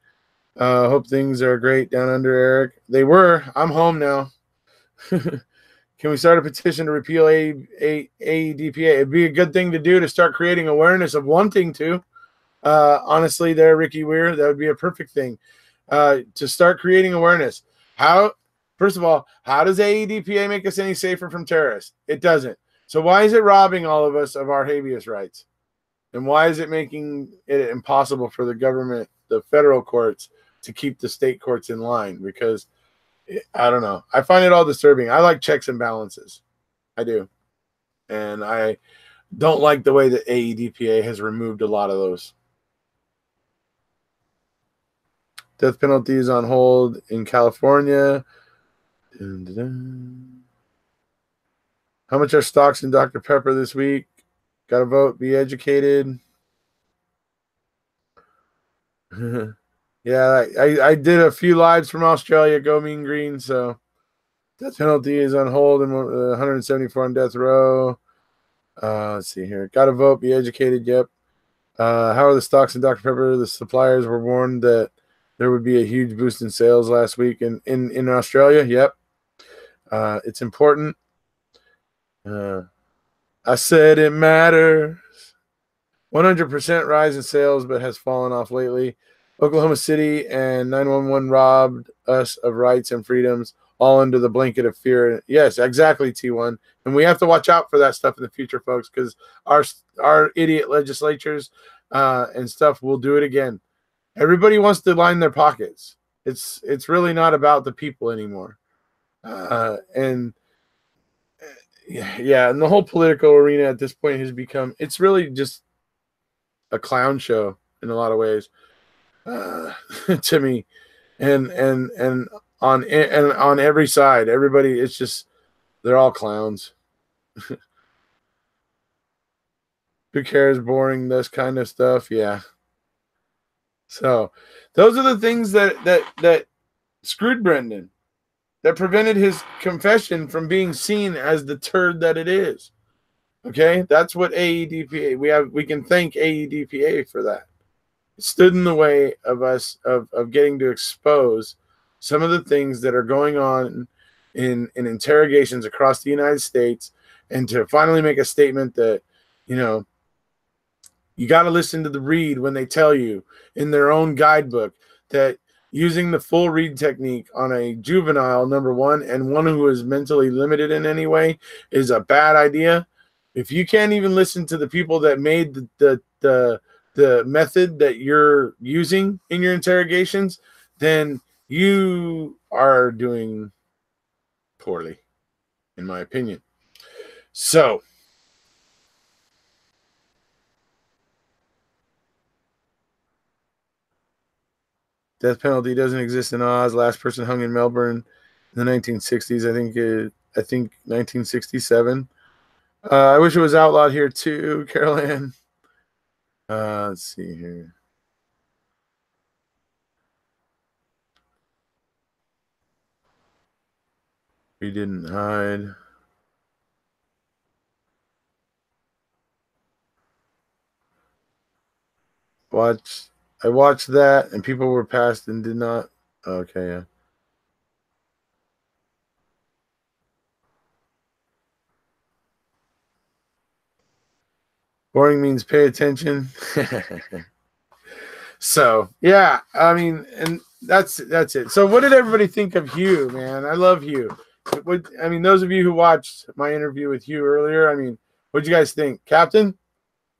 Hope things are great down under, Eric. They were. I'm home now. Can we start a petition to repeal AEDPA? It'd be a good thing to do to start creating awareness of wanting to. Honestly, there, Ricky Weir, that would be a perfect thing to start creating awareness. First of all, how does AEDPA make us any safer from terrorists? It doesn't. So why is it robbing all of us of our habeas rights? And why is it making it impossible for the government, the federal courts, to keep the state courts in line? Because, I don't know. I find it all disturbing. I like checks and balances. I do. And I don't like the way that AEDPA has removed a lot of those. Death penalty is on hold in California. Dun, dun, dun. How much are stocks in Dr. Pepper this week? Got to vote, be educated. Yeah, I did a few lives from Australia, Go Mean Green, so death penalty is on hold and 174 on death row. Let's see here. Got to vote, be educated, yep. How are the stocks in Dr. Pepper? The suppliers were warned that there would be a huge boost in sales last week in Australia, yep. It's important. I said it matters. 100% rise in sales, but has fallen off lately. Oklahoma City and 911 robbed us of rights and freedoms, all under the blanket of fear. Yes, exactly, T1. And we have to watch out for that stuff in the future, folks, because our idiot legislatures and stuff will do it again. Everybody wants to line their pockets. It's really not about the people anymore. And yeah, and the whole political arena at this point has become, it's really just a clown show in a lot of ways to me, and on every side, everybody, it's just, they're all clowns. Who cares? Boring, this kind of stuff. Yeah. So those are the things that screwed Brendan, that prevented his confession from being seen as the turd that it is. Okay, that's what AEDPA, we can thank AEDPA for that. It stood in the way of us of getting to expose some of the things that are going on in interrogations across the United States, and to finally make a statement that, you know, you got to listen to the read when they tell you in their own guidebook that using the full read technique on a juvenile, number one, and one who is mentally limited in any way, is a bad idea. If you can't even listen to the people that made the method that you're using in your interrogations, then you are doing poorly, in my opinion. So, death penalty doesn't exist in Oz. Last person hung in Melbourne in the 1960s. I think 1967. I wish it was outlawed here too, Carol Ann. Let's see here. We didn't hide. I watched that, and people were passed and did not. Okay, yeah. Boring means pay attention. So yeah, I mean, and that's it. So what did everybody think of Hugh, man? I love Hugh. I mean, those of you who watched my interview with Hugh earlier, I mean, what'd you guys think, Captain?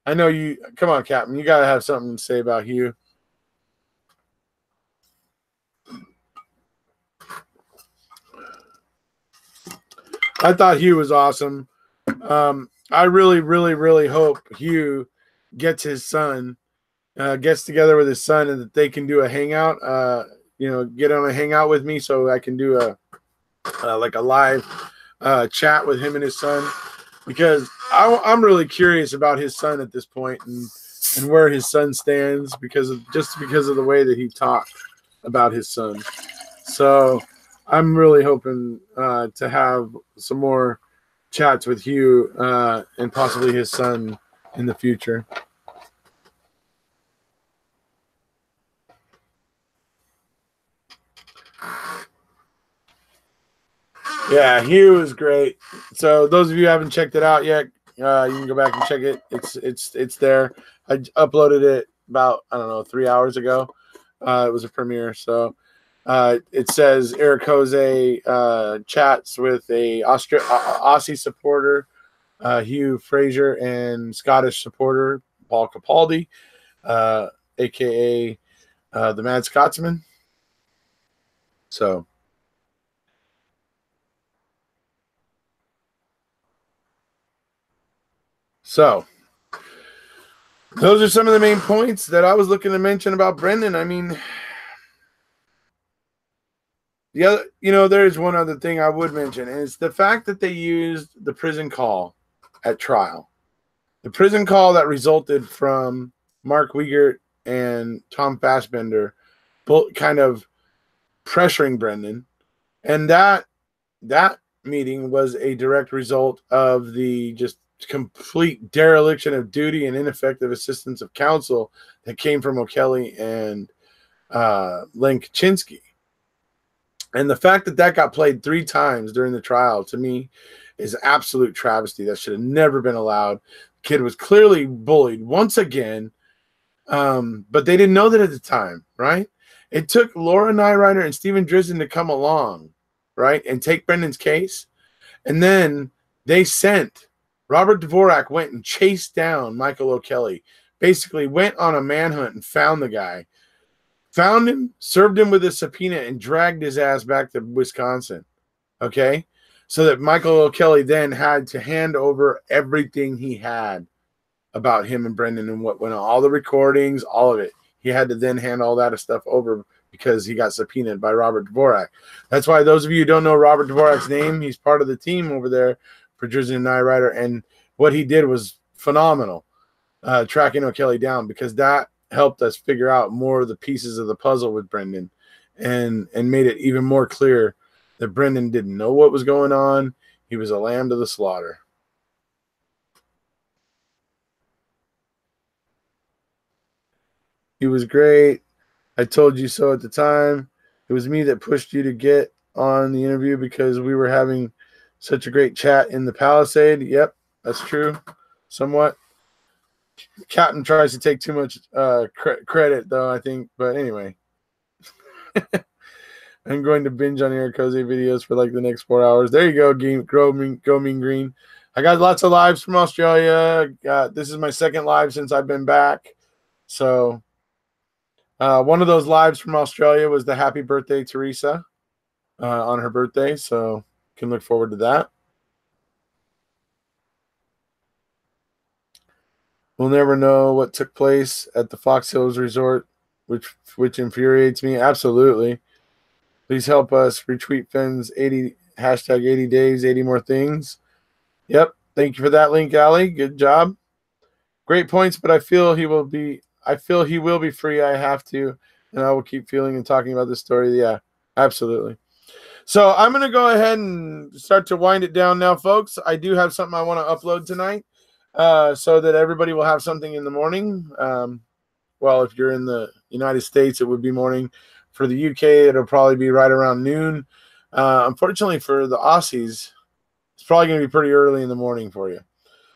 I know you. Come on, Captain. You got to have something to say about Hugh. I thought Hugh was awesome. I really, really, really hope Hugh gets his son, gets together with his son, and that they can do a hangout. Get on a hangout with me so I can do a live chat with him and his son, because I'm really curious about his son at this point, and where his son stands because of the way that he talked about his son. So I'm really hoping to have some more chats with Hugh and possibly his son in the future. Yeah, Hugh is great. So those of you who haven't checked it out yet, you can go back and check it. It's there. I uploaded it about 3 hours ago. It was a premiere, so it says Erekose chats with a Aussie supporter, Hugh Fraser, and Scottish supporter Paul Capaldi, aka the Mad Scotsman. So. So, those are some of the main points that I was looking to mention about Brendan. I mean, there's one other thing I would mention, and it's the fact that they used the prison call at trial. The prison call that resulted from Mark Wiegert and Tom Fassbender both kind of pressuring Brendan. And that meeting was a direct result of the just complete dereliction of duty and ineffective assistance of counsel that came from O'Kelly and Len Kaczynski. And the fact that got played 3 times during the trial, to me, is absolute travesty. That should have never been allowed. The kid was clearly bullied once again, but they didn't know that at the time, right? It took Laura Nyrider and Stephen Drizzen to come along, right, and take Brendan's case. And then they sent Robert Dvorak went and chased down Michael O'Kelly, basically went on a manhunt and found the guy, found him, served him with a subpoena, and dragged his ass back to Wisconsin. Okay? So that Michael O'Kelly then had to hand over everything he had about him and Brendan and what went on, all the recordings, all of it. He had to then hand all that stuff over because he got subpoenaed by Robert Dvorak. That's why those of you who don't know Robert Dvorak's name, he's part of the team over there for Drizzen and Nyrider, and what he did was phenomenal, tracking O'Kelly down, because that helped us figure out more of the pieces of the puzzle with Brendan, and made it even more clear that Brendan didn't know what was going on. He was a lamb to the slaughter. He was great. I told you so at the time. It was me that pushed you to get on the interview because we were having such a great chat in the Palisade. Yep, that's true. Somewhat. Captain tries to take too much credit, though, I think. But anyway. I'm going to binge on Erekose videos for like the next 4 hours. There you go, Go Mean Green. I got lots of lives from Australia. This is my second live since I've been back. So one of those lives from Australia was the Happy Birthday Teresa on her birthday. So can look forward to that. We'll never know what took place at the Fox Hills Resort, which infuriates me. Absolutely. Please help us retweet Finn's hashtag 80 days, 80 more things. Yep. Thank you for that link, Allie. Good job. Great points, but I feel he will be free. I have to, and I will keep feeling and talking about this story. Yeah, absolutely. So I'm going to go ahead and start to wind it down now, folks. I do have something I want to upload tonight, so that everybody will have something in the morning. Well, if you're in the United States, it would be morning. For the UK, it'll probably be right around noon. Unfortunately for the Aussies, it's probably going to be pretty early in the morning for you.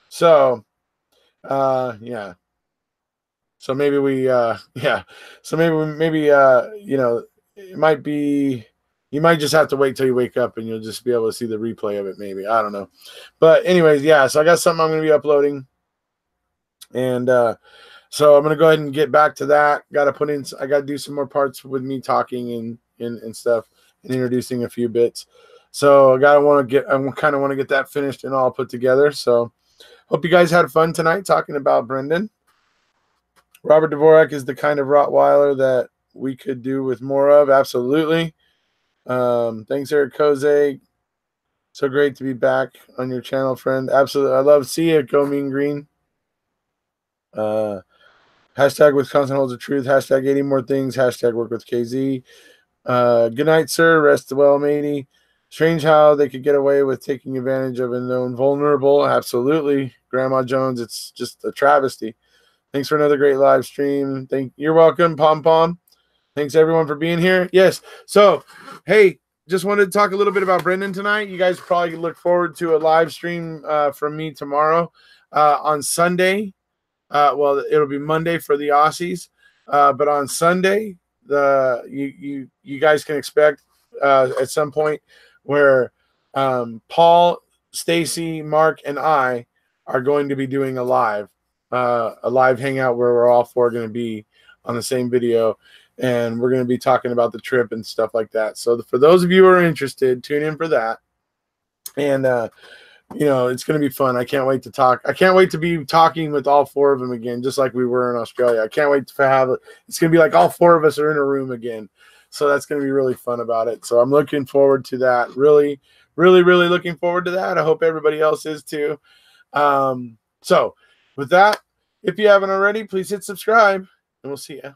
So, yeah. So maybe it might be, you might just have to wait till you wake up and you'll just be able to see the replay of it maybe. I don't know. But anyways, yeah, so I got something I'm going to be uploading. And, so I'm going to go ahead and get back to that. I got to do some more parts with me talking and stuff and introducing a few bits. So I kind of want to get that finished and all put together. So hope you guys had fun tonight talking about Brendan. Robert Dvorak is the kind of Rottweiler that we could do with more of. Absolutely. Thanks, Erekose. So great to be back on your channel, friend. Absolutely. I love seeing it. Go Mean Green. Hashtag Wisconsin holds the truth. Hashtag 80 more things. Hashtag work with KZ. Good night, sir. Rest well, matey. Strange how they could get away with taking advantage of a known vulnerable. Absolutely. Grandma Jones, it's just a travesty. Thanks for another great live stream. You're welcome, Pom Pom. Thanks, everyone, for being here. Yes. So, hey, just wanted to talk a little bit about Brendan tonight. You guys probably look forward to a live stream from me tomorrow. On Sunday, well, it'll be Monday for the Aussies, but on Sunday, you guys can expect at some point where Paul, Stacy, Mark, and I are going to be doing a live hangout where we're all four going to be on the same video, and we're going to be talking about the trip and stuff like that. So for those of you who are interested, tune in for that, and it's going to be fun. I can't wait to talk. I can't wait to be talking with all four of them again, just like we were in Australia. I can't wait to have it. It's going to be like all four of us are in a room again. So that's going to be really fun about it. So I'm looking forward to that. Really, really, really looking forward to that. I hope everybody else is too. So with that, if you haven't already, please hit subscribe, and we'll see you.